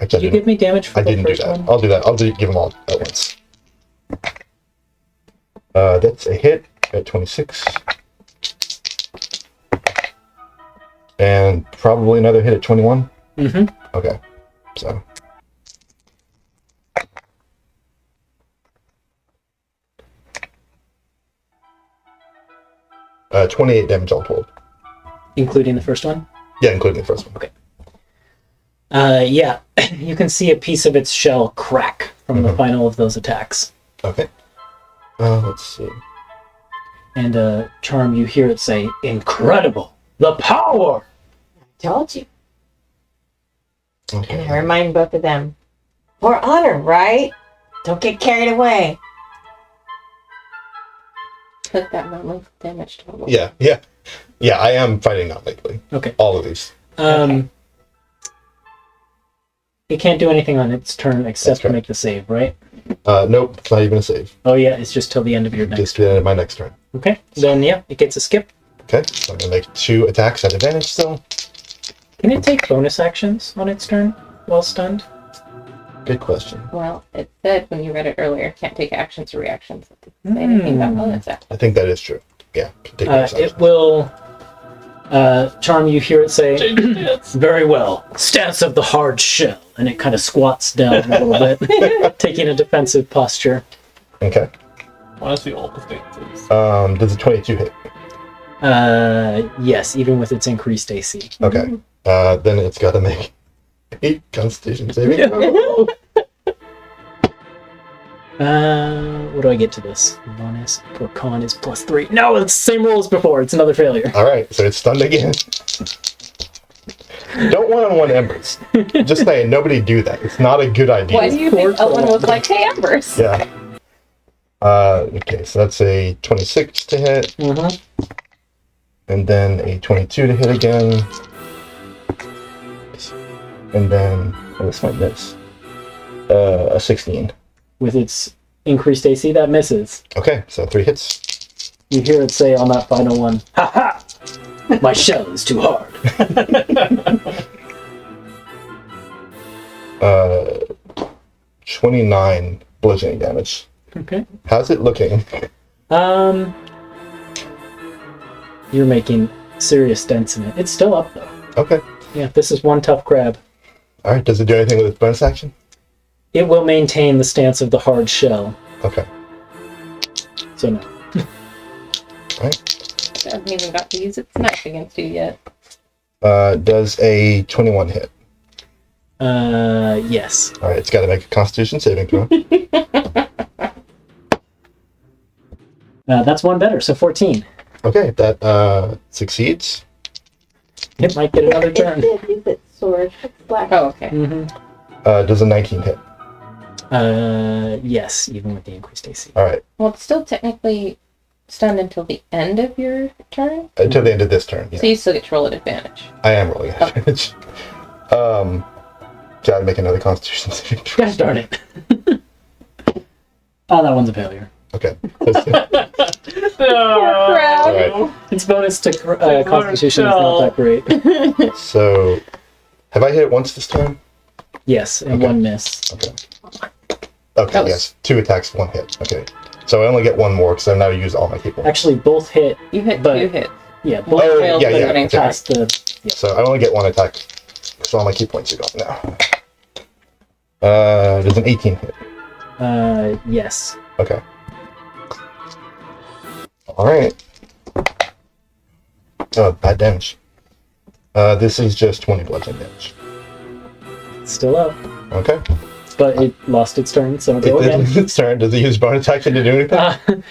Actually, Did you give me damage for I the didn't do first that. one? I'll do that. I'll give them all at once. That's a hit at 26. And probably another hit at 21. Mm-hmm. Okay, so. Uh, 28 damage all told. Including the first one? Yeah, including the first one. Okay. Yeah, you can see a piece of its shell crack from the final of those attacks. Okay. Let's see. And Charm, you hear it say, "Incredible! The power!" Told you. And Okay. I remind both of them. For honor, right? Don't get carried away. Put that non-lethal damage total. Yeah. I am fighting non-lethally. Okay. All of these. It can't do anything on its turn except to correct. make the save, right? Nope, it's not even a save. Oh yeah, it's just till the end of your next. Just the end of my next turn. Okay, then yeah, it gets a skip. Okay, so I'm gonna make 2 attacks at advantage still. Can it take bonus actions on its turn while stunned? Good question. Well, it said when you read it earlier, can't take actions or reactions. It didn't say anything about bonus actions. I think that is true. Yeah. Take bonus It actions. will. Charm, you hear it say, Change stance. "Very well. Stance of the hard shell," and it kind of squats down a little bit, taking a defensive posture. Okay. Want to see all the stances. Does a 22 hit? Yes, even with its increased AC. Okay. Then it's got to make 8 Constitution saving throw. What do I get to this? Bonus for con is +3. No, it's the same roll as before. It's another failure. All right, so it's stunned again. Don't one-on-one embers. Just saying, nobody do that. It's not a good idea. Why do you think Owen was like, "Hey, Embers"? Yeah. Okay, so that's a 26 to hit, Mm-hmm. and then a 22 to hit again, and then this might miss. A 16. With its increased AC, that misses. Okay, so 3 hits. You hear it say on that final one, "Ha ha! My shell is too hard." 29 bludgeoning damage. Okay. How's it looking? You're making serious dents in it. It's still up though. Okay. Yeah, this is one tough grab. All right. Does it do anything with its bonus action? It will maintain the stance of the hard shell. Okay. So no. All right. It hasn't even got to use its knife against you yet. Does a 21 hit? Yes. All right. It's got to make a Constitution saving throw. That's one better, so 14. Okay. That succeeds. It might get another turn. It did use its sword. It's black. Oh, okay. Mm-hmm. Does a 19 hit? Yes, even with the increased AC. All right. Well, it's still technically stunned until the end of your turn, Until the end of this turn. Yeah. so you still get to roll at advantage. I am rolling advantage. Gotta make another Constitution saving throw. Gosh darn it. Oh, that one's a failure. Okay. Poor crowd. All right. Its bonus to Constitution is not that great. So, have I hit it once this turn? Yes, and Okay. one miss. Okay. Okay, That was- yes. 2 attacks, 1 hit. Okay. So I only get one more because I've now used all my hit points. Actually, both hit. You hit But- 2 hits. Yeah, both Oh, failed yeah, the yeah. winning Okay. past the. Yeah. So I only get 1 attack because all my key points are gone now. There's an 18 hit. Yes. Okay. Alright. Oh, bad damage. This is just 20 bludgeoning damage. It's still up. Okay. But it lost its turn, so go again. Its turn. Does it use bonus action to do anything?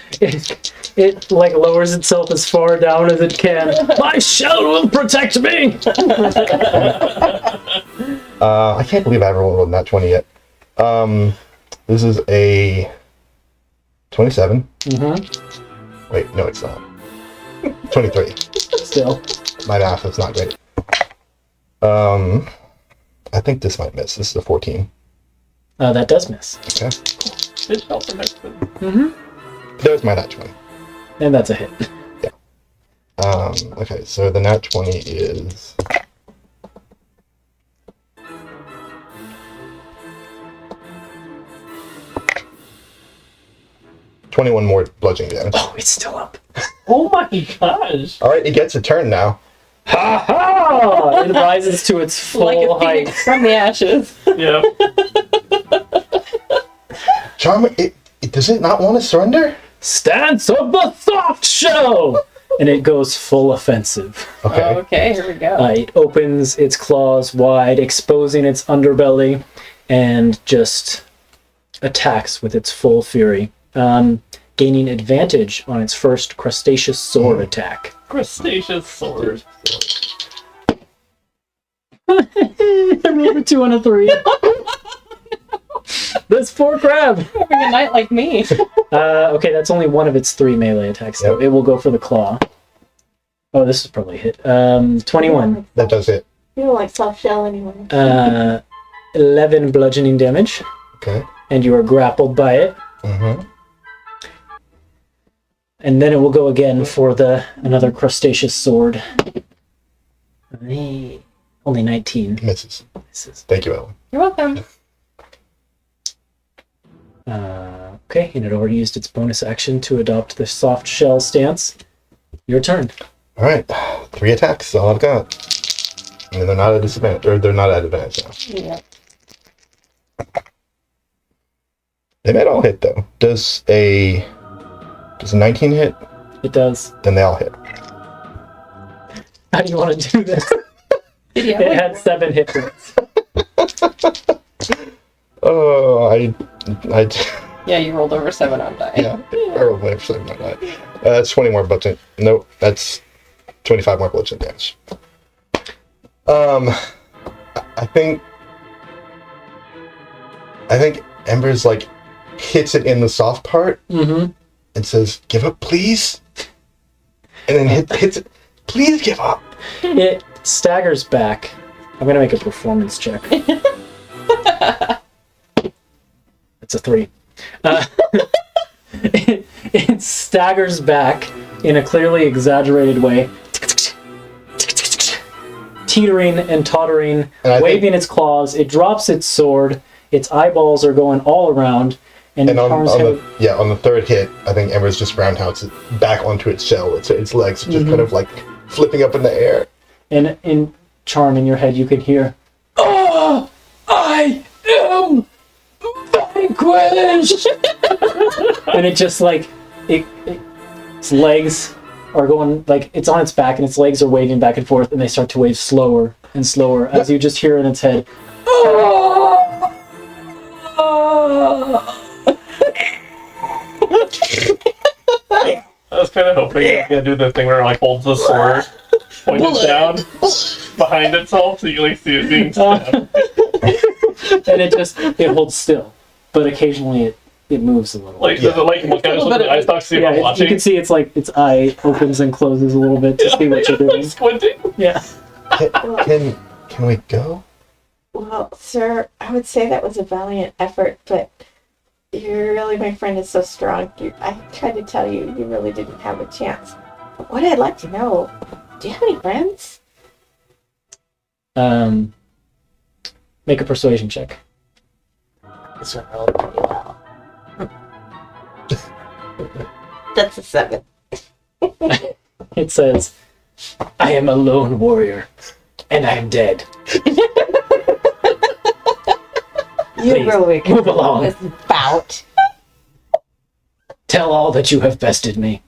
It like lowers itself as far down as it can. My shell will protect me! I can't believe I haven't rolled that 20 yet. This is a 27. Mm-hmm. Wait, no, it's not. 23. Still. My math is not great. I think this might miss. This is a 14. That does miss. Okay. It fell for next one. Mm-hmm. There's my nat 20. And that's a hit. Okay, so the nat 20 is... $21 more bludgeoning damage. Oh, it's still up. Oh my gosh! Alright, it gets a turn now. Ha ha! It rises to its full Like a height. phoenix from the ashes. Yeah. Charm, does it not want to surrender? Stance of the soft shell! And it goes full offensive. Okay. Okay, here we go. It opens its claws wide, exposing its underbelly, and just attacks with its full fury, gaining advantage on its first crustaceous sword attack. Crustaceous sword. I rolled a 2 and a 3. This poor crab. Having a night like me. Okay, that's only one of its 3 melee attacks, though. Yep. It will go for the claw. Oh, this is probably a hit. 21. That does it. You don't like soft shell anyway. 11 bludgeoning damage, Okay. and you are grappled by it. Mm-hmm. And then it will go again for another crustaceous sword. Only 19. Misses. Misses. Thank you, Ellen. You're welcome. Okay, and it already used its bonus action to adopt the soft shell stance. Your turn. Alright. 3 attacks, all I've got. And they're not at disadvantage, or they're not at advantage now. Yeah. They might all hit though. Does a 19 hit? It does. Then they all hit. How do you want to do this? Yeah, It had 7 hit points. Oh, I yeah, you rolled over 7 on die. yeah, I rolled way for 7 on that. That's 20 more bludgeoning. Nope, that's 25 more bludgeoning damage. I think Ember's like hits it in the soft part Mm-hmm. and says, "Give up, please," and then hits it. Please give up. It staggers back. I'm going to make a performance check. It's a 3. It staggers back in a clearly exaggerated way, teetering and tottering, And I waving its claws. It drops its sword. Its eyeballs are going all around, And And on Charm's on the third hit, I think Ember's just roundhouse it back onto its shell. Its legs are just kind of like flipping up in the air. And in Charm, in your head, you can hear, "Oh, I am vanquished!" And it just like, its legs are going, like, it's on its back and its legs are waving back and forth, and they start to wave slower and slower as you just hear in its head, "Oh!" I was kind of hoping it was gonna do the thing where it like holds the sword, pointed down behind itself, so you like see it being stabbed. And it holds still, but occasionally it moves a little. Like does it like look at us with the eye stalk, see if I'm You watching? can see it's like its eye opens and closes a little bit to see what you're doing. Squinting. Yeah. Can we go? Well, sir, I would say that was a valiant effort, but you're really, my friend is so strong. I tried to tell you, you really didn't have a chance. But what I'd like to know, do you have any friends? Make a persuasion check. This one rolled pretty well. That's a 7. It says, "I am a lone warrior, and I am dead. You Please, really move along. this bout. Tell all that you have bested me."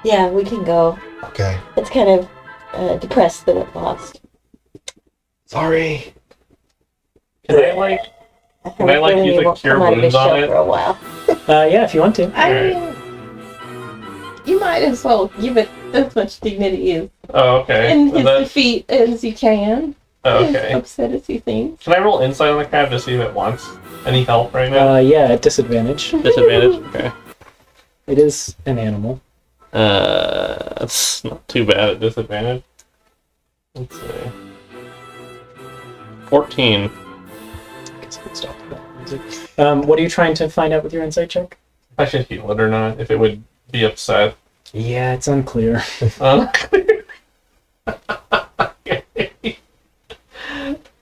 Yeah, we can go. Okay. It's kind of depressed that it lost. Sorry. Can I like Can I, like, use, like, cure wounds on it? For a while. Yeah, if you want to. I mean, you might as well give it as much dignity as Oh, okay. in his And then- defeat as you can. oh, As okay. upset as you think. Can I roll insight on the crab to see if it wants any help right now? Yeah, at disadvantage. Disadvantage? Okay. It is an animal. It's not too bad at disadvantage. Let's see. 14. Guess I can stop that music. What are you trying to find out with your insight check? If I should heal it or not, if it would be upset. Yeah, it's unclear. Okay.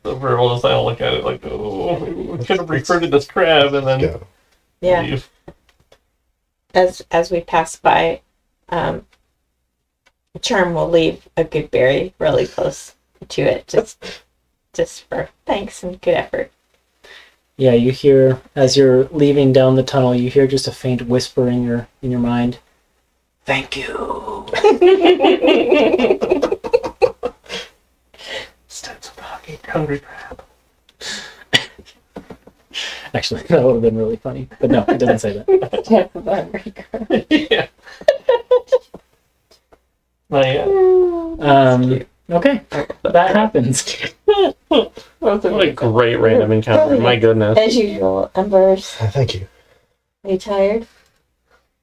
The verbal just I look at it like, oh, we could have recruited this crab and then Go. Yeah. leave. As we pass by, Charm will leave a good berry really close to it, just for thanks and good effort. Yeah, you hear, as you're leaving down the tunnel, you hear just a faint whisper in your mind. "Thank you." Steps of the hungry crab. Actually, that would have been really funny. But no, it doesn't say that. Death of the hungry crab. Yeah. Not yet. Okay, that happens. What a great random encounter. My goodness. As usual, Embers, Thank you. are you tired? A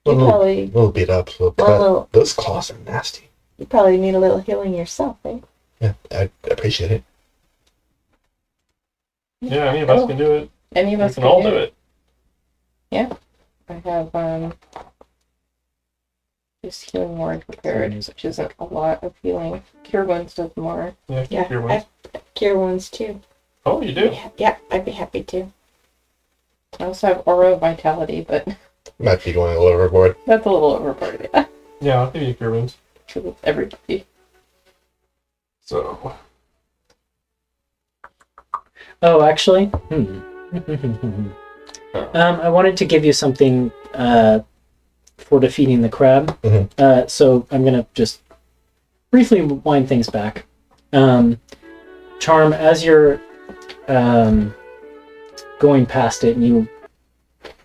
You little, probably little beat up, a little Well, cut. little- Those claws are nasty. you probably need a little healing yourself, eh? Yeah, I appreciate it. Yeah, any of us can do it. Any of We us can all do it. I have just healing word prepared, which isn't a lot of healing. Cure wounds does more. Yeah, Yeah, cure wounds. I've cure wounds too. Oh, you do? Yeah, I'd be happy to. I also have aura of vitality, but Might be going a little overboard. that's a little overboard, yeah. Yeah, I'll give you cure wounds. Because it's everybody. So, Oh, actually, I wanted to give you something for defeating the crab. Mhm. So I'm gonna just briefly wind things back. Charm, as you're going past it, and you,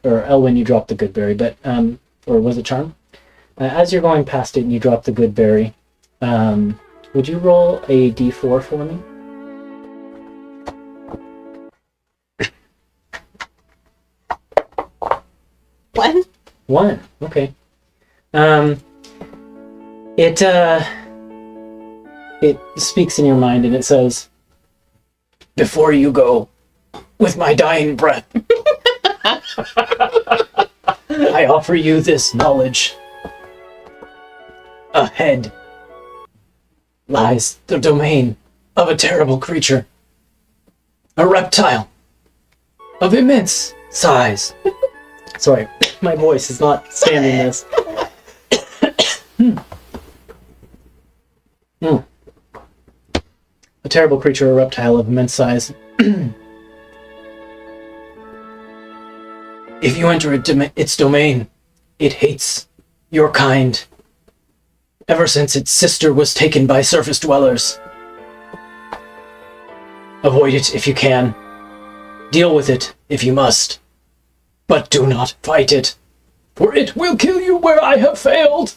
or Elwyn, you dropped the good berry, but or was it Charm? As you're going past it and you drop the good berry, would you roll a d4 for me? One? 1. Okay. It speaks in your mind and it says, "Before you go, with my dying breath, I offer you this knowledge. Ahead lies the domain of a terrible creature, a reptile of immense size. Sorry, my voice is not standing this. A terrible creature, a reptile of immense size. If you enter its domain, it hates your kind. Ever since its sister was taken by surface dwellers. Avoid it if you can. Deal with it if you must. But do not fight it, for it will kill you where I have failed.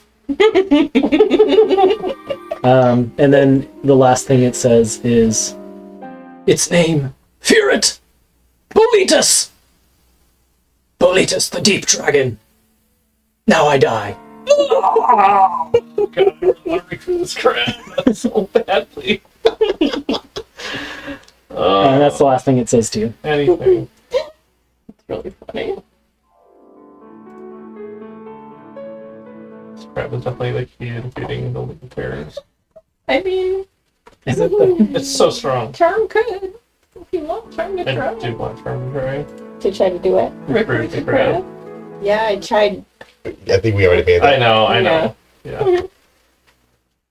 And then the last thing it says is, its name, fear it, Boletus! Boletus the Deep Dragon. Now I die. God, I'm learning from this crap so badly. And that's the last thing it says to you. Anything. It's really funny. This crap is definitely the key to defeating the League of Terrors. I mean, Is it the... It's so strong. charm could. If you want charm to I try. do want Charm to try. To try to do it. Recruit the crab. Yeah, I tried. I think we already made I that. know. Yeah.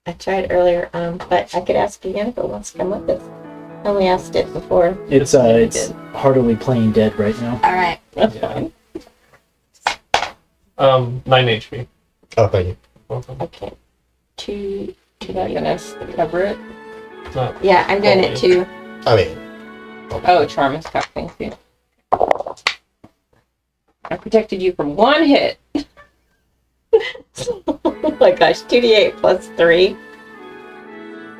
I tried earlier, but I could ask again if it wants to come with us. I only asked it before. It's heartily playing dead right now. All right. That's Yeah. fine. 9 HP. Oh, thank you. Welcome. Okay. Two. Is that gonna cover it? Not Yeah, I'm doing it too. I mean, Oh, charm is covering too. I protected you from one hit. Oh my gosh, 2d8 plus 3.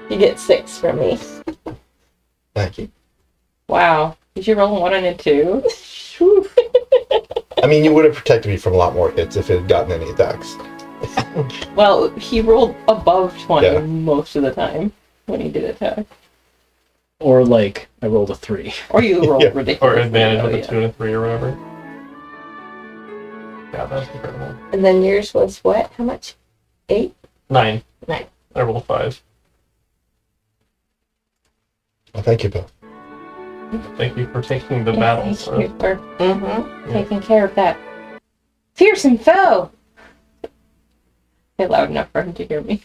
You get 6 from me. thank you. Wow. Did you roll 1 and a 2? I mean, you would have protected me from a lot more hits if it had gotten any attacks. Well, he rolled above 20 Yeah. most of the time when he did attack. Or like, I rolled a 3. Or you rolled Yeah. ridiculous. or advantage with a yeah. 2 and a 3 or whatever. Yeah, that's incredible. And then yours was what? How much? 8? 9. 9. I rolled 5. Well, thank you, Bill. Thank you for taking the battle. Thank So. you for Mm-hmm. taking care of that fearsome foe. Say loud enough for him to hear me.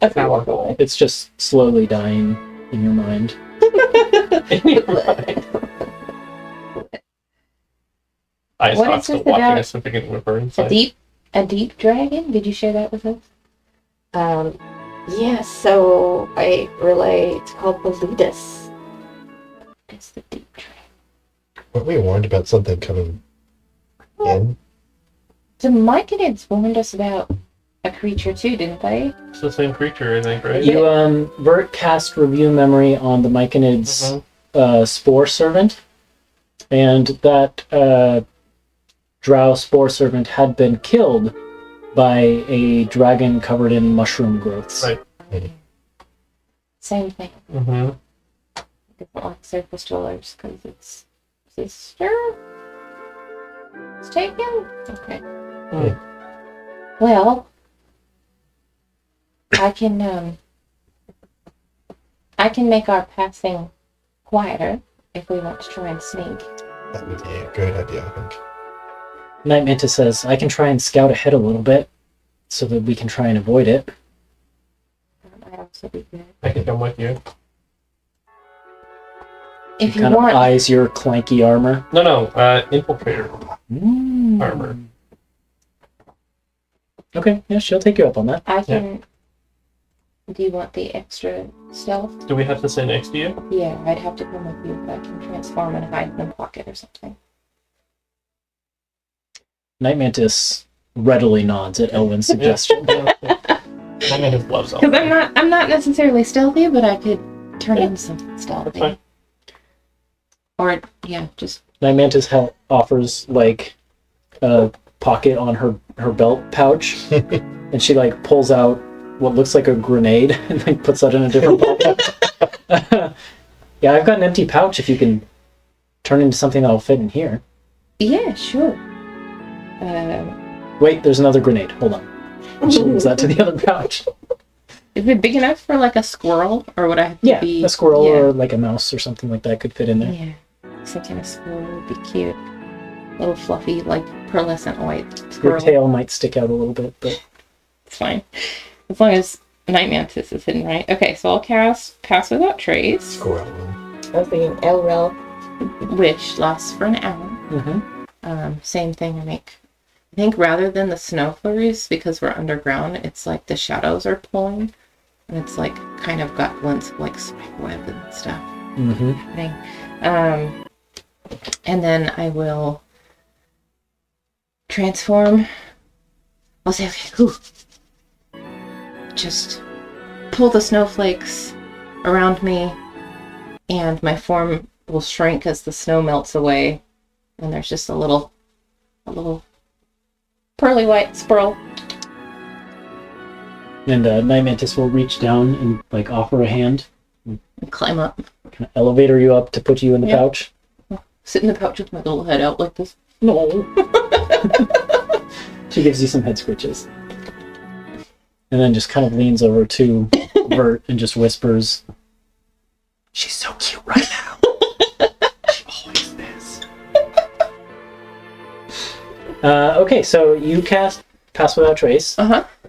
As I walk away. It's just slowly dying in your mind. Ice What Hawk's is still this watching about? us if we can whip her A inside. deep dragon? Did you share that with us? Yeah, so I relay, it's called Luminous. It's the deep dragon. Weren't we warned about something coming in? The Myconids warned us about a creature too, didn't they? It's the same creature, I think, right? You Vert cast review memory on the Myconid's spore servant, and that drow spore servant had been killed by a dragon covered in mushroom growths. Right. Same thing. Mm-hmm. Doesn't like surface dwellers because its sister is taken? Okay. Hmm. Well, I can make our passing quieter if we want to try and sneak. That would be a great idea, I think. Night Manta says, I can try and scout ahead a little bit so that we can try and avoid it. That might also be good. I can come with you. If you Kind of want, eyes your clanky armor. No, infiltrator Mm. armor. Okay, yeah, she'll take you up on that. I can. Do you want the extra stealth? Do we have to sit next to you? Yeah, I'd have to come with you if I can transform and hide in a pocket or something. Night Mantis readily nods at Elwin's suggestion. I mean, his loves Because I'm not necessarily stealthy, but I could turn into something That's stealthy. fine. Or yeah, just Night Mantis offers like a pocket on her belt pouch, and she like pulls out what looks like a grenade and like puts that in a different pocket. Yeah, I've got an empty pouch if you can turn into something that'll fit in here. yeah, sure. Wait, there's another grenade. Hold on. She moves that to the other pouch. Is it big enough for like a squirrel, or would I have to Yeah, be a squirrel yeah. or like a mouse or something like that could fit in there. Yeah. Scenting a squirrel would be cute. Little fluffy, like pearlescent white Your squirrel. tail might stick out a little bit, but It's fine. As long as Night Mantis is hidden, right? Okay, so I'll cast Pass Without Trace, Go out one. I was thinking LREL. which lasts for an hour. Same thing, I think rather than the snow flurries, because we're underground, it's like the shadows are pulling. And it's like kind of got glints of like spider web and stuff. Happening. And then I will transform. I'll say, okay, just pull the snowflakes around me, and my form will shrink as the snow melts away, and there's just a little pearly white squirrel. and Night Mantis will reach down and like offer a hand, And climb up, kind of elevator you up to put you in the Yep. pouch. sit in the pouch with my little head out like this. No. She gives you some head scritches. And then just kind of leans over to Vert and just whispers, "She's so cute right now. She always is." Okay, so you cast Pass Without Trace.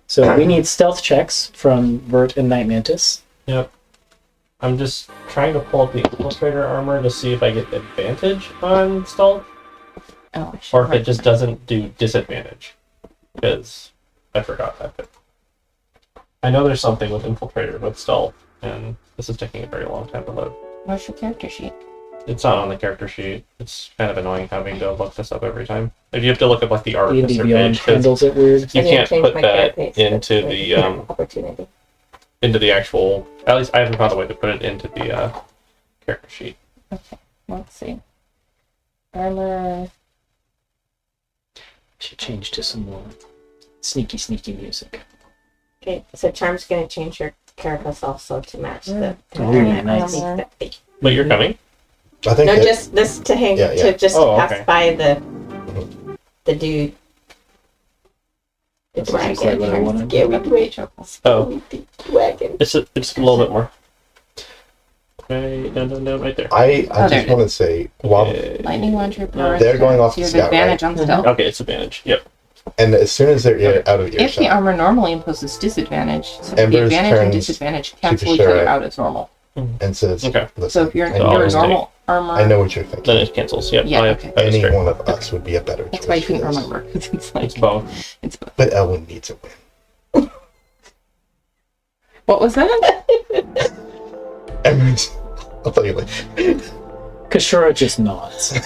So we need stealth checks from Vert and Night Mantis. Yep. I'm just trying to pull up the Infiltrator armor to see if I get advantage on stealth, Oh, I should or if write it just doesn't do disadvantage. Because I forgot that bit. I know there's something with Infiltrator with stealth, and this is taking a very long time to load. Where's your character sheet? It's not on the character sheet. It's kind of annoying having to look this up every time. If you have to look up like the D&D Artificer Beyond page, 'cause handles it weird. you I didn't can't change put my that carapace, into but the opportunity. into the actual. At least I haven't found a way to put it into the character sheet. Okay, let's see. Armor. Should change to some more sneaky music. Okay, so Charm's gonna change your carapace also to match the. Oh, nice. But you're coming. I think No, that, just this to hang Yeah, yeah. to just Oh, pass okay. by the dude. The That's exactly what I wanted. Scary dragon. Oh. Dragon. It's a little bit more. Right, no, right there. I Oh, there just it want to say, while Lightning launcher power. They're going off You the have scout, advantage on stealth. Okay, it's advantage. Yep. and as soon as they're out of If the earshot, armor normally imposes disadvantage, so the Embers advantage and turns disadvantage to cancel each Kashira. other out as normal. and says, Okay. "Listen, So if you're I in know, your always normal armor, I know what you're Then thinking. it cancels. Yep. Yeah, I okay. I Any just one of us would be a better that's choice why you for couldn't this. remember. It's like It's both. it's both. But Elwyn needs a win. What was that? Embers, I'll tell you later. Kashura just nods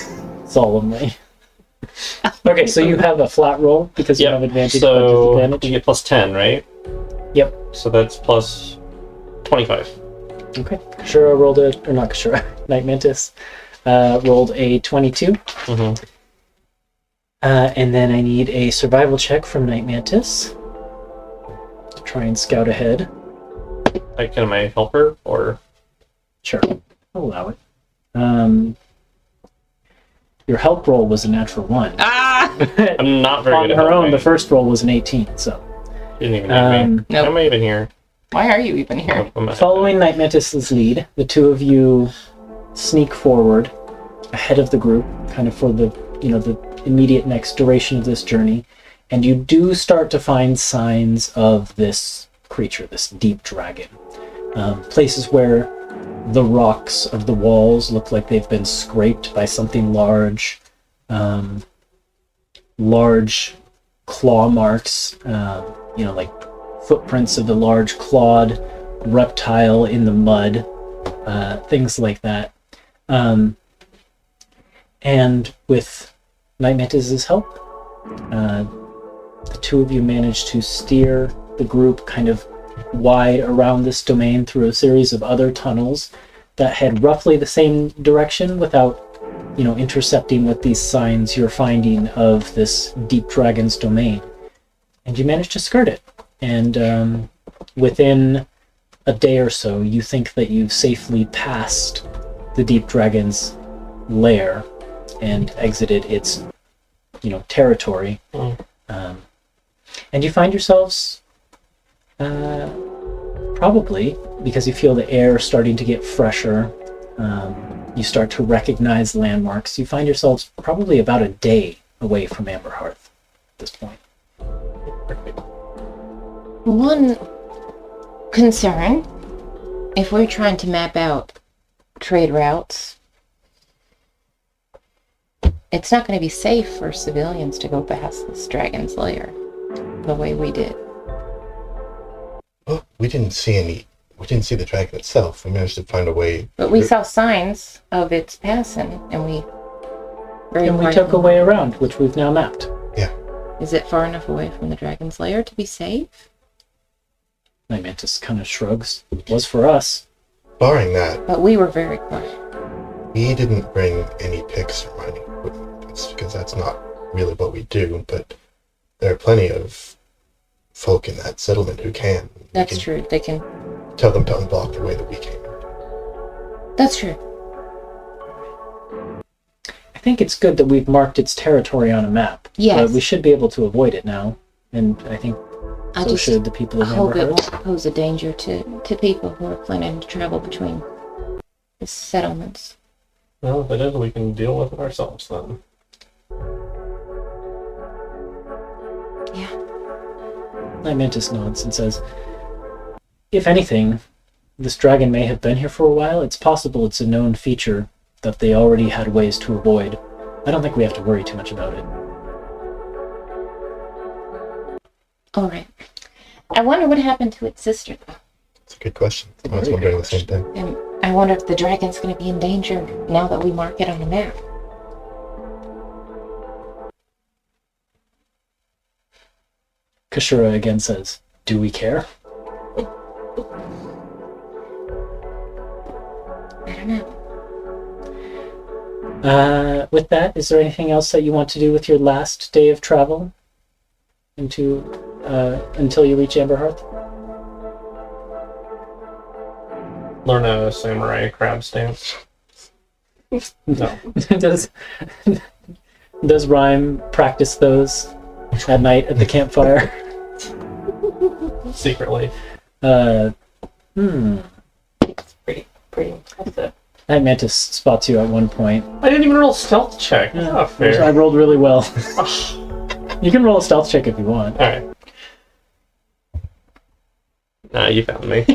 solemnly. Okay, so you have a flat roll because you have Yep. advantage So but you disadvantage. get plus 10, right? Yep. So that's plus 25. Okay. Kashura rolled or not Kashura, Night Mantis rolled a 22. Mm-hmm. And then I need a survival check from Night Mantis to try and scout ahead. Can I help her or? Sure, I'll allow it. Your help roll was a natural 1. Ah! I'm not very On good at her own, helping. the first roll was an 18. So, Didn't even have me. Nope. How am I even here? Why are you even here? I'm following Night Mantis's lead, the two of you sneak forward ahead of the group, kind of for the the immediate next duration of this journey, and you do start to find signs of this creature, this deep dragon. Places where the rocks of the walls look like they've been scraped by something large. Large claw marks, like footprints of the large clawed reptile in the mud, things like that. And with Night Mantis's help, the two of you managed to steer the group kind of wide around this domain through a series of other tunnels that head roughly the same direction without, intercepting with these signs you're finding of this deep dragon's domain. And you managed to skirt it. And within a day or so, you think that you've safely passed the deep dragon's lair and exited its, territory. And you find yourselves, probably because you feel the air starting to get fresher, You start to recognize landmarks. You find yourselves probably about a day away from Amberhearth at this point. One concern, if we're trying to map out trade routes, it's not going to be safe for civilians to go past this dragon's lair the way we did. Well, we didn't see the dragon itself. We managed to find a way. But we saw signs of its passing, and we took a way around, which we've now mapped. Yeah. Is it far enough away from the dragon's lair to be safe? Mantis kind of shrugs. It was for us. Barring that, But we were very quiet. we didn't bring any picks or mining equipment. That's because that's not really what we do, but there are plenty of folk in that settlement who can. That's true. They can. Tell them to unblock the way that we came. That's true. I think it's good that we've marked its territory on a map. Yes. We should be able to avoid it now. And I think I so just should the people of hope it Amberhearth. won't pose a danger to people who are planning to travel between the settlements. Well, if it is, we can deal with it ourselves then. Yeah. Mantis nods and says, if anything, this dragon may have been here for a while. It's possible it's a known feature that they already had ways to avoid. I don't think we have to worry too much about it. All right. I wonder what happened to its sister, though. It's a good question. I was wondering the same thing. And I wonder if the dragon's going to be in danger now that we mark it on the map. Kashura again says, do we care? I don't know. With that, is there anything else that you want to do with your last day of travel until you reach Amberhearth? Learn a samurai crab stance. No. does Rhyme practice those at night at the campfire? Secretly. It's pretty impressive. That Mantis spots you at one point. I didn't even roll a stealth check. That's not fair. I rolled really well. You can roll a stealth check if you want. Alright. Nah, you found me.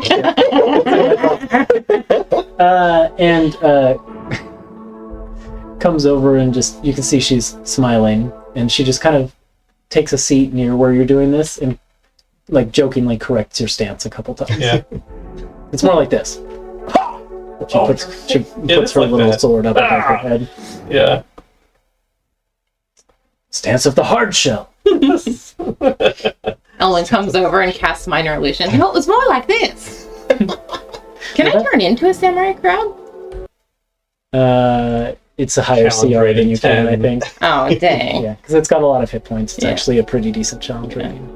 And comes over and just, you can see she's smiling, and she just kind of takes a seat near where you're doing this and like jokingly corrects your stance a couple times. Yeah. It's more like this. She puts it's her like little that. sword up above her head. Yeah. Stance of the hard shell. Ellen comes over and casts Minor Illusion. No, it was more like this. Can I turn into a samurai crab? It's a higher Challenge CR than rating you can, 10. I think. Oh, dang. Yeah, because it's got a lot of hit points. It's Yeah. actually a pretty decent challenge rating.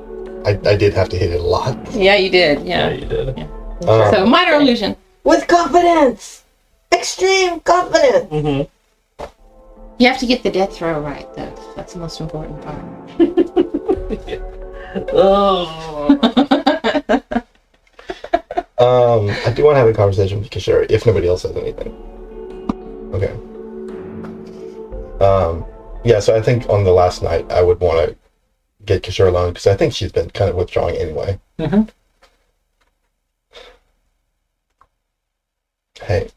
I did have to hit it a lot. Yeah, you did. Yeah, Yeah. you did. So, Minor Illusion. With confidence! Extreme confidence! Mm-hmm. You have to get the death throw right, though. That's the most important part. Oh. I do want to have a conversation with Kashura if nobody else says anything. Okay. Yeah, so I think on the last night I would want to get Kashura alone because I think she's been kind of withdrawing anyway. Mm-hmm. Hey.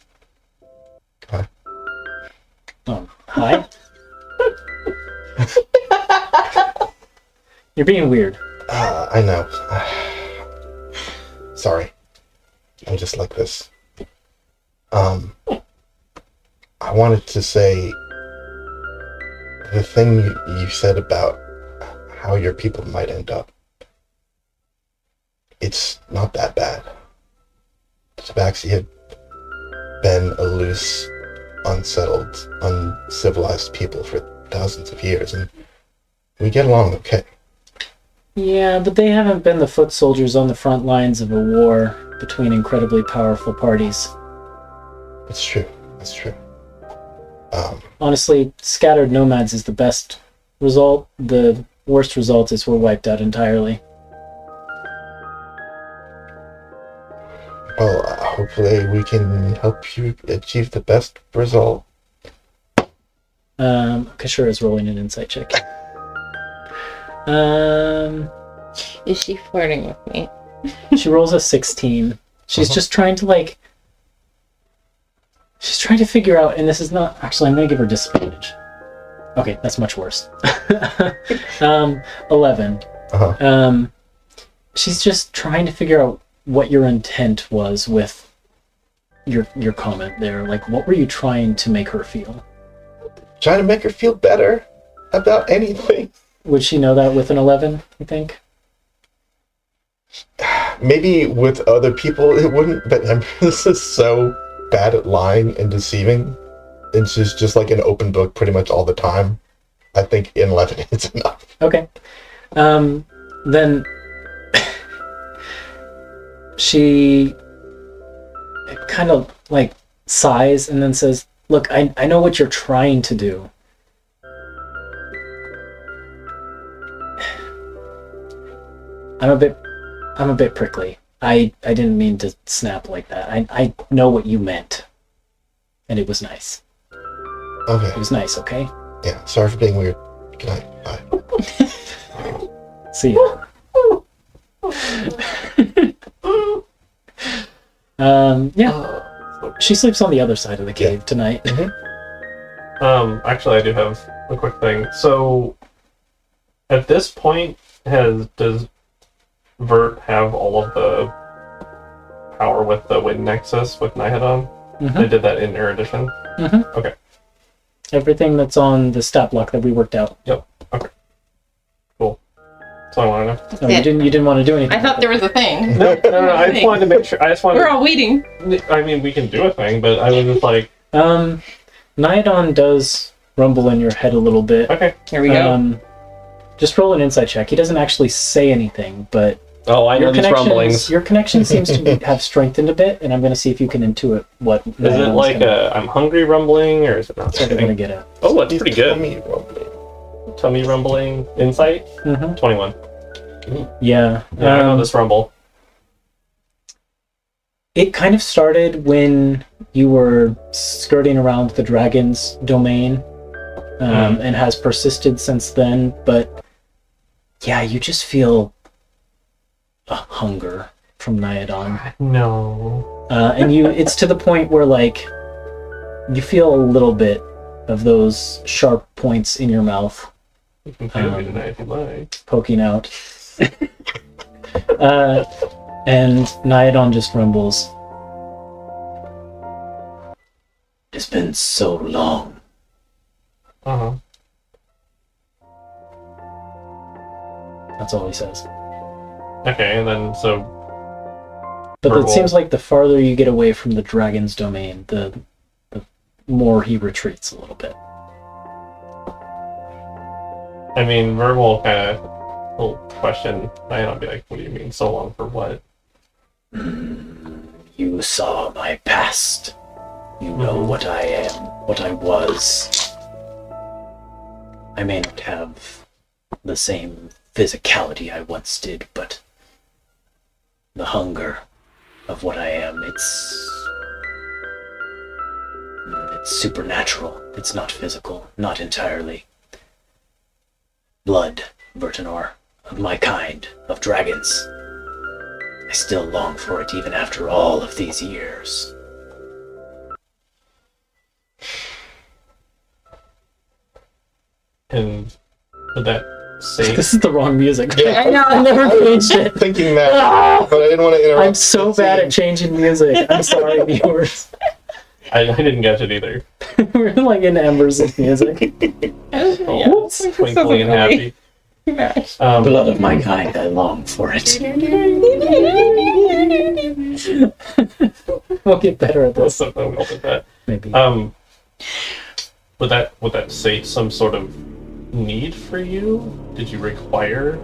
Hi. Oh, hi. You're being weird. I know. Sorry. I'm just like this. I wanted to say the thing you said about how your people might end up. It's not that bad. The Tabaxi had been a loose, unsettled, uncivilized people for thousands of years, and we get along okay. Yeah, but they haven't been the foot soldiers on the front lines of a war between incredibly powerful parties. It's true. That's true. Honestly, scattered nomads is the best result. The worst result is we're wiped out entirely. Well, hopefully we can help you achieve the best result. Kashura is rolling an insight check. Is she flirting with me? She rolls a 16. She's just trying to like. She's trying to figure out, and this is not actually. I'm gonna give her disadvantage. Okay, that's much worse. 11. She's just trying to figure out what your intent was with your comment there. Like, what were you trying to make her feel? Trying to make her feel better about anything. Would she know that with an 11, you think? Maybe with other people it wouldn't, but Empress is so bad at lying and deceiving. And she's just like an open book pretty much all the time. I think in 11 is enough. Okay. Then she kind of like sighs and then says, look, I know what you're trying to do. I'm a bit prickly. I didn't mean to snap like that. I know what you meant. And it was nice. Okay. It was nice, okay? Yeah, sorry for being weird. Good night. Bye. See ya. Yeah. She sleeps on the other side of the cave tonight. Actually, I do have a quick thing. So, at this point, does Vert have all of the power with the Wind Nexus with Nihedon? I did that in Erudition. Okay. Everything that's on the stat block that we worked out. Yep. Okay. Cool. That's all I want to know. So you didn't want to do anything. I thought there was a thing. No. I just wanted to make sure. We're all waiting. I mean, we can do a thing, but I was just like. Nihedon does rumble in your head a little bit. Okay. Here we go. Just roll an insight check. He doesn't actually say anything, but Oh, I know these rumblings. Your connection seems to have strengthened a bit, and I'm going to see if you can intuit what. Is it like I'm hungry rumbling, or is it not? That's what I'm going to get at. Oh, that's pretty good. Tummy rumbling. Tummy rumbling. Insight? 21. Yeah. Yeah, I know this rumble. It kind of started when you were skirting around the dragon's domain, and has persisted since then, but yeah, you just feel a hunger from Nihedon. No. And it's to the point where, like, you feel a little bit of those sharp points in your mouth. You can feel me tonight if you like. Poking out. And Nihedon just rumbles. It's been so long. That's all he says. Okay, and then so. But Verbal. it seems like the farther you get away from the dragon's domain, the more he retreats a little bit. I mean, Verbal kind of will question. I'll be like, what do you mean so long for what? You saw my past. You know what I am, what I was. I may not have the same physicality I once did, but the hunger of what I am, it's supernatural. It's not physical, not entirely. Blood, Vertinor, of my kind, of dragons. I still long for it even after all of these years. And would that say? This is the wrong music. Yeah, I know. I never changed it. Thinking that, but I didn't want to interrupt. I'm so bad at changing music. I'm sorry, viewers. I didn't get it either. We're like in Embers' music. Oh, twinkly and happy. Blood of my kind, I long for it. We'll get better at this. Something else with that. Maybe. Would that say some sort of need for you? Did you require?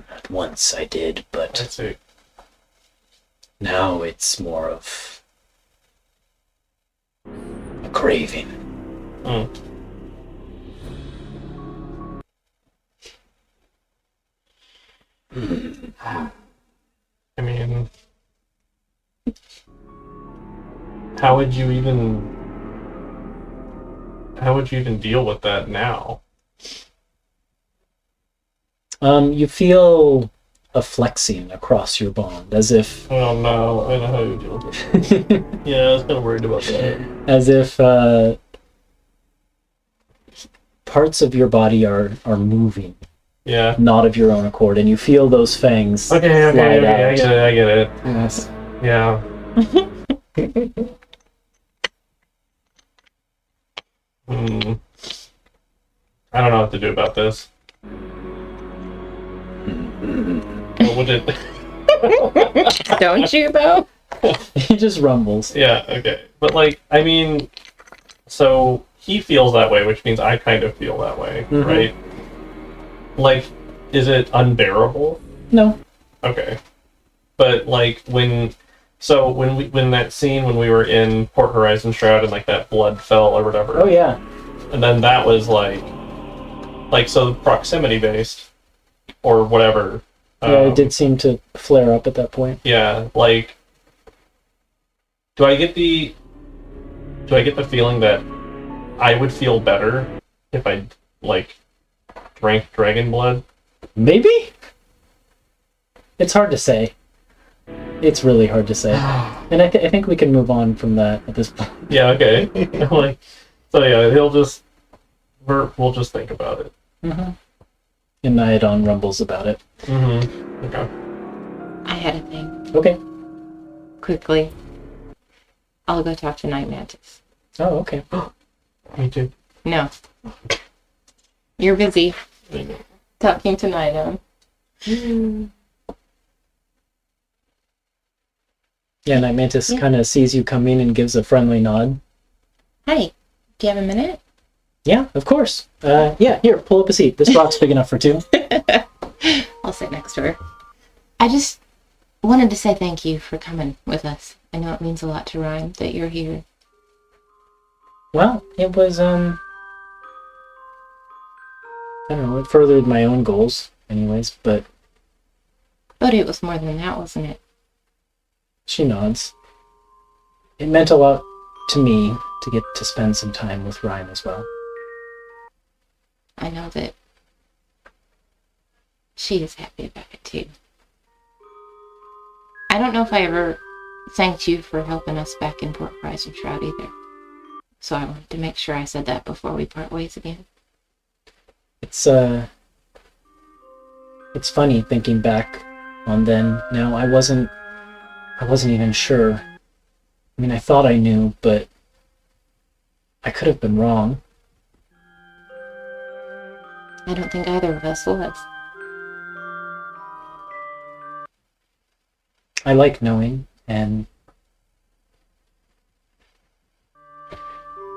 At once I did, I but see. now it's more of a craving. I mean, how would you even deal with that now? You feel a flexing across your bond, as if Oh no, I know how you deal with it. Yeah, I was kind of worried about that. as if parts of your body are moving, Yeah. not of your own accord, and you feel those fangs Okay, slide out. I get it. Yes. Yeah. Hmm. I don't know what to do about this. What would it... Don't you, though? He just rumbles. Yeah, okay. But, like, I mean... So, he feels that way, which means I kind of feel that way, Mhm. right? Like, is it unbearable? No. Okay. But, like, when that scene when we were in Port Horizon Shroud and, like, that blood fell or whatever... Oh, yeah. And then that was, like, so proximity-based, or whatever. Yeah, it did seem to flare up at that point. Yeah, like, do I get the feeling that I would feel better if I, like, drank dragon blood? Maybe? It's hard to say. It's really hard to say. And I think we can move on from that at this point. Yeah, okay. Like, so yeah, we'll just think about it. Mm-hmm. And Nyadon rumbles about it. Mm-hmm. Okay. I had a thing. Okay. Quickly. I'll go talk to Night Mantis. Oh, okay. Me too. No. You're busy talking to Nydon. Yeah, Night Mantis Yeah. kind of sees you coming and gives a friendly nod. Hey, do you have a minute? Yeah, of course. Yeah, here, pull up a seat. This rock's big enough for two. I'll sit next to her. I just wanted to say thank you for coming with us. I know it means a lot to Rhyme that you're here. Well, it was, I don't know, it furthered my own goals, anyways, but But it was more than that, wasn't it? she nods. It meant a lot to me to get to spend some time with Ryan as well. I know that she is happy about it too. I don't know if I ever thanked you for helping us back in Port Horizon Shroud either. So I wanted to make sure I said that before we part ways again. It's funny thinking back on then. Now, I wasn't even sure. I mean, I thought I knew, but I could have been wrong. I don't think either of us was. I like knowing, and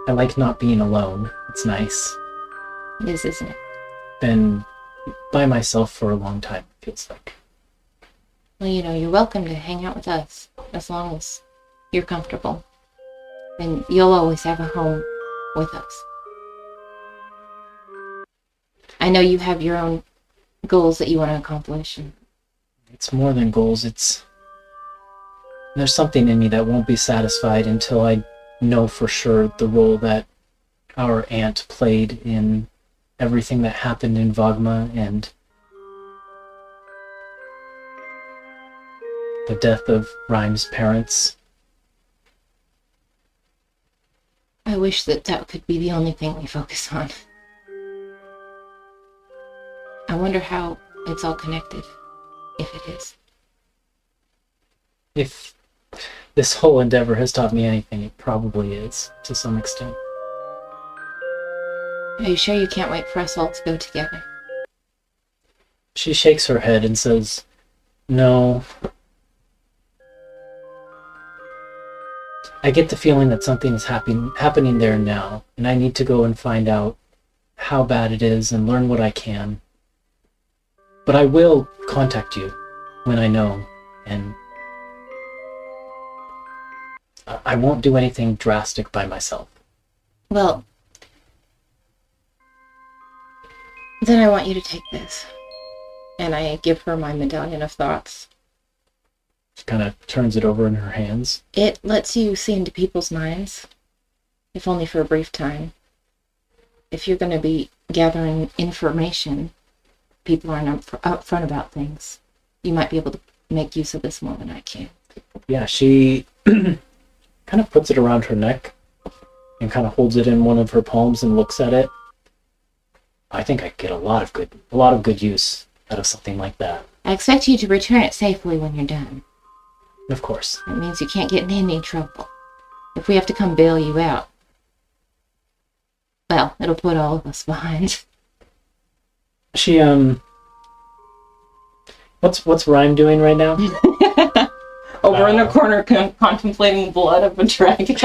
I like not being alone. It's nice. It is, isn't it? Been by myself for a long time, it feels like. Well, you know, you're welcome to hang out with us as long as you're comfortable. And you'll always have a home with us. I know you have your own goals that you want to accomplish. And It's more than goals. There's something in me that won't be satisfied until I know for sure the role that our aunt played in everything that happened in Vogma and the death of Rhyme's parents. I wish that could be the only thing we focus on. I wonder how it's all connected, if it is. If this whole endeavor has taught me anything, it probably is, to some extent. Are you sure you can't wait for us all to go together? She shakes her head and says, "No. I get the feeling that something is happening there now, and I need to go and find out how bad it is and learn what I can. But I will contact you when I know, and I won't do anything drastic by myself." Well, then I want you to take this. And I give her my medallion of thoughts. kind of turns it over in her hands. It lets you see into people's minds, if only for a brief time. If you're going to be gathering information, people aren't upfront about things. You might be able to make use of this more than I can. Yeah, she kind of puts it around her neck and kind of holds it in one of her palms and looks at it. I think I could get a lot of good use out of something like that. I expect you to return it safely when you're done. Of course. That means you can't get in any trouble. If we have to come bail you out, well, it'll put all of us behind. She what's Rhyme doing right now? Over in the corner contemplating the blood of a dragon.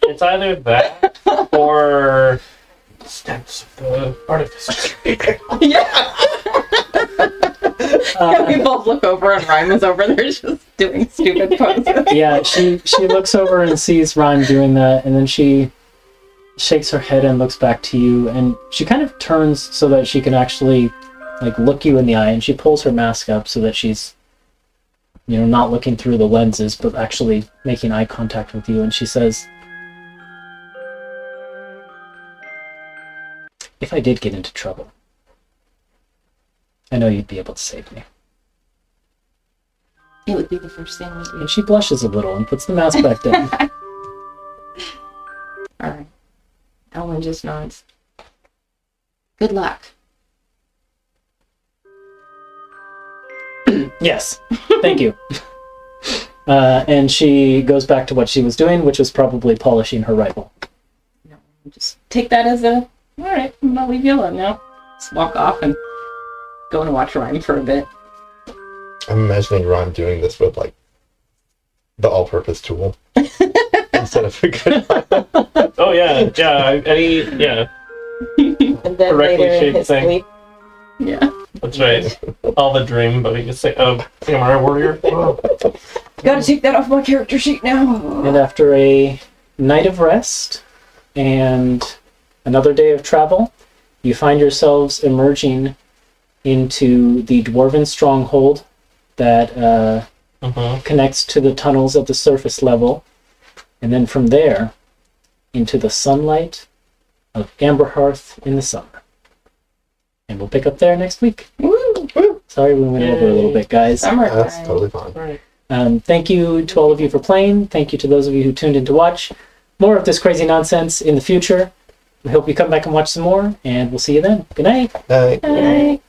It's either that or steps of the artificer. Yeah. We both look over and Rhyme is over there just doing stupid poses. Yeah, she looks over and sees Rhyme doing that, and then she shakes her head and looks back to you, and she kind of turns so that she can actually like look you in the eye, and she pulls her mask up so that she's, you know, not looking through the lenses but actually making eye contact with you, and she says, if I did get into trouble, I know you'd be able to save me. It would be the first thing we do. And she blushes a little and puts the mask back down. Alright. Ellen just nods. Good luck. Yes, thank you. And she goes back to what she was doing, which was probably polishing her rifle. No, just take that as a, alright, I'm gonna leave you alone now. Just walk off and go and watch Rhyme for a bit. I'm imagining Ron doing this with like the all-purpose tool instead of a good rifle. Oh yeah. Yeah. And then Correctly later in shaped his thing. sleep, Yeah. That's right. All the dream, but you just say, "Oh, samurai warrior." Oh. Gotta take that off my character sheet now. And after a night of rest and another day of travel, you find yourselves emerging into the dwarven stronghold that connects to the tunnels at the surface level, and then from there into the sunlight of Amberhearth in the summer. And we'll pick up there next week. Woo! Sorry we went over a little bit, guys. Summertime. That's totally fine. Right. Thank you to all of you for playing. Thank you to those of you who tuned in to watch more of this crazy nonsense in the future. We hope you come back and watch some more, and we'll see you then. Good night. Night. Bye.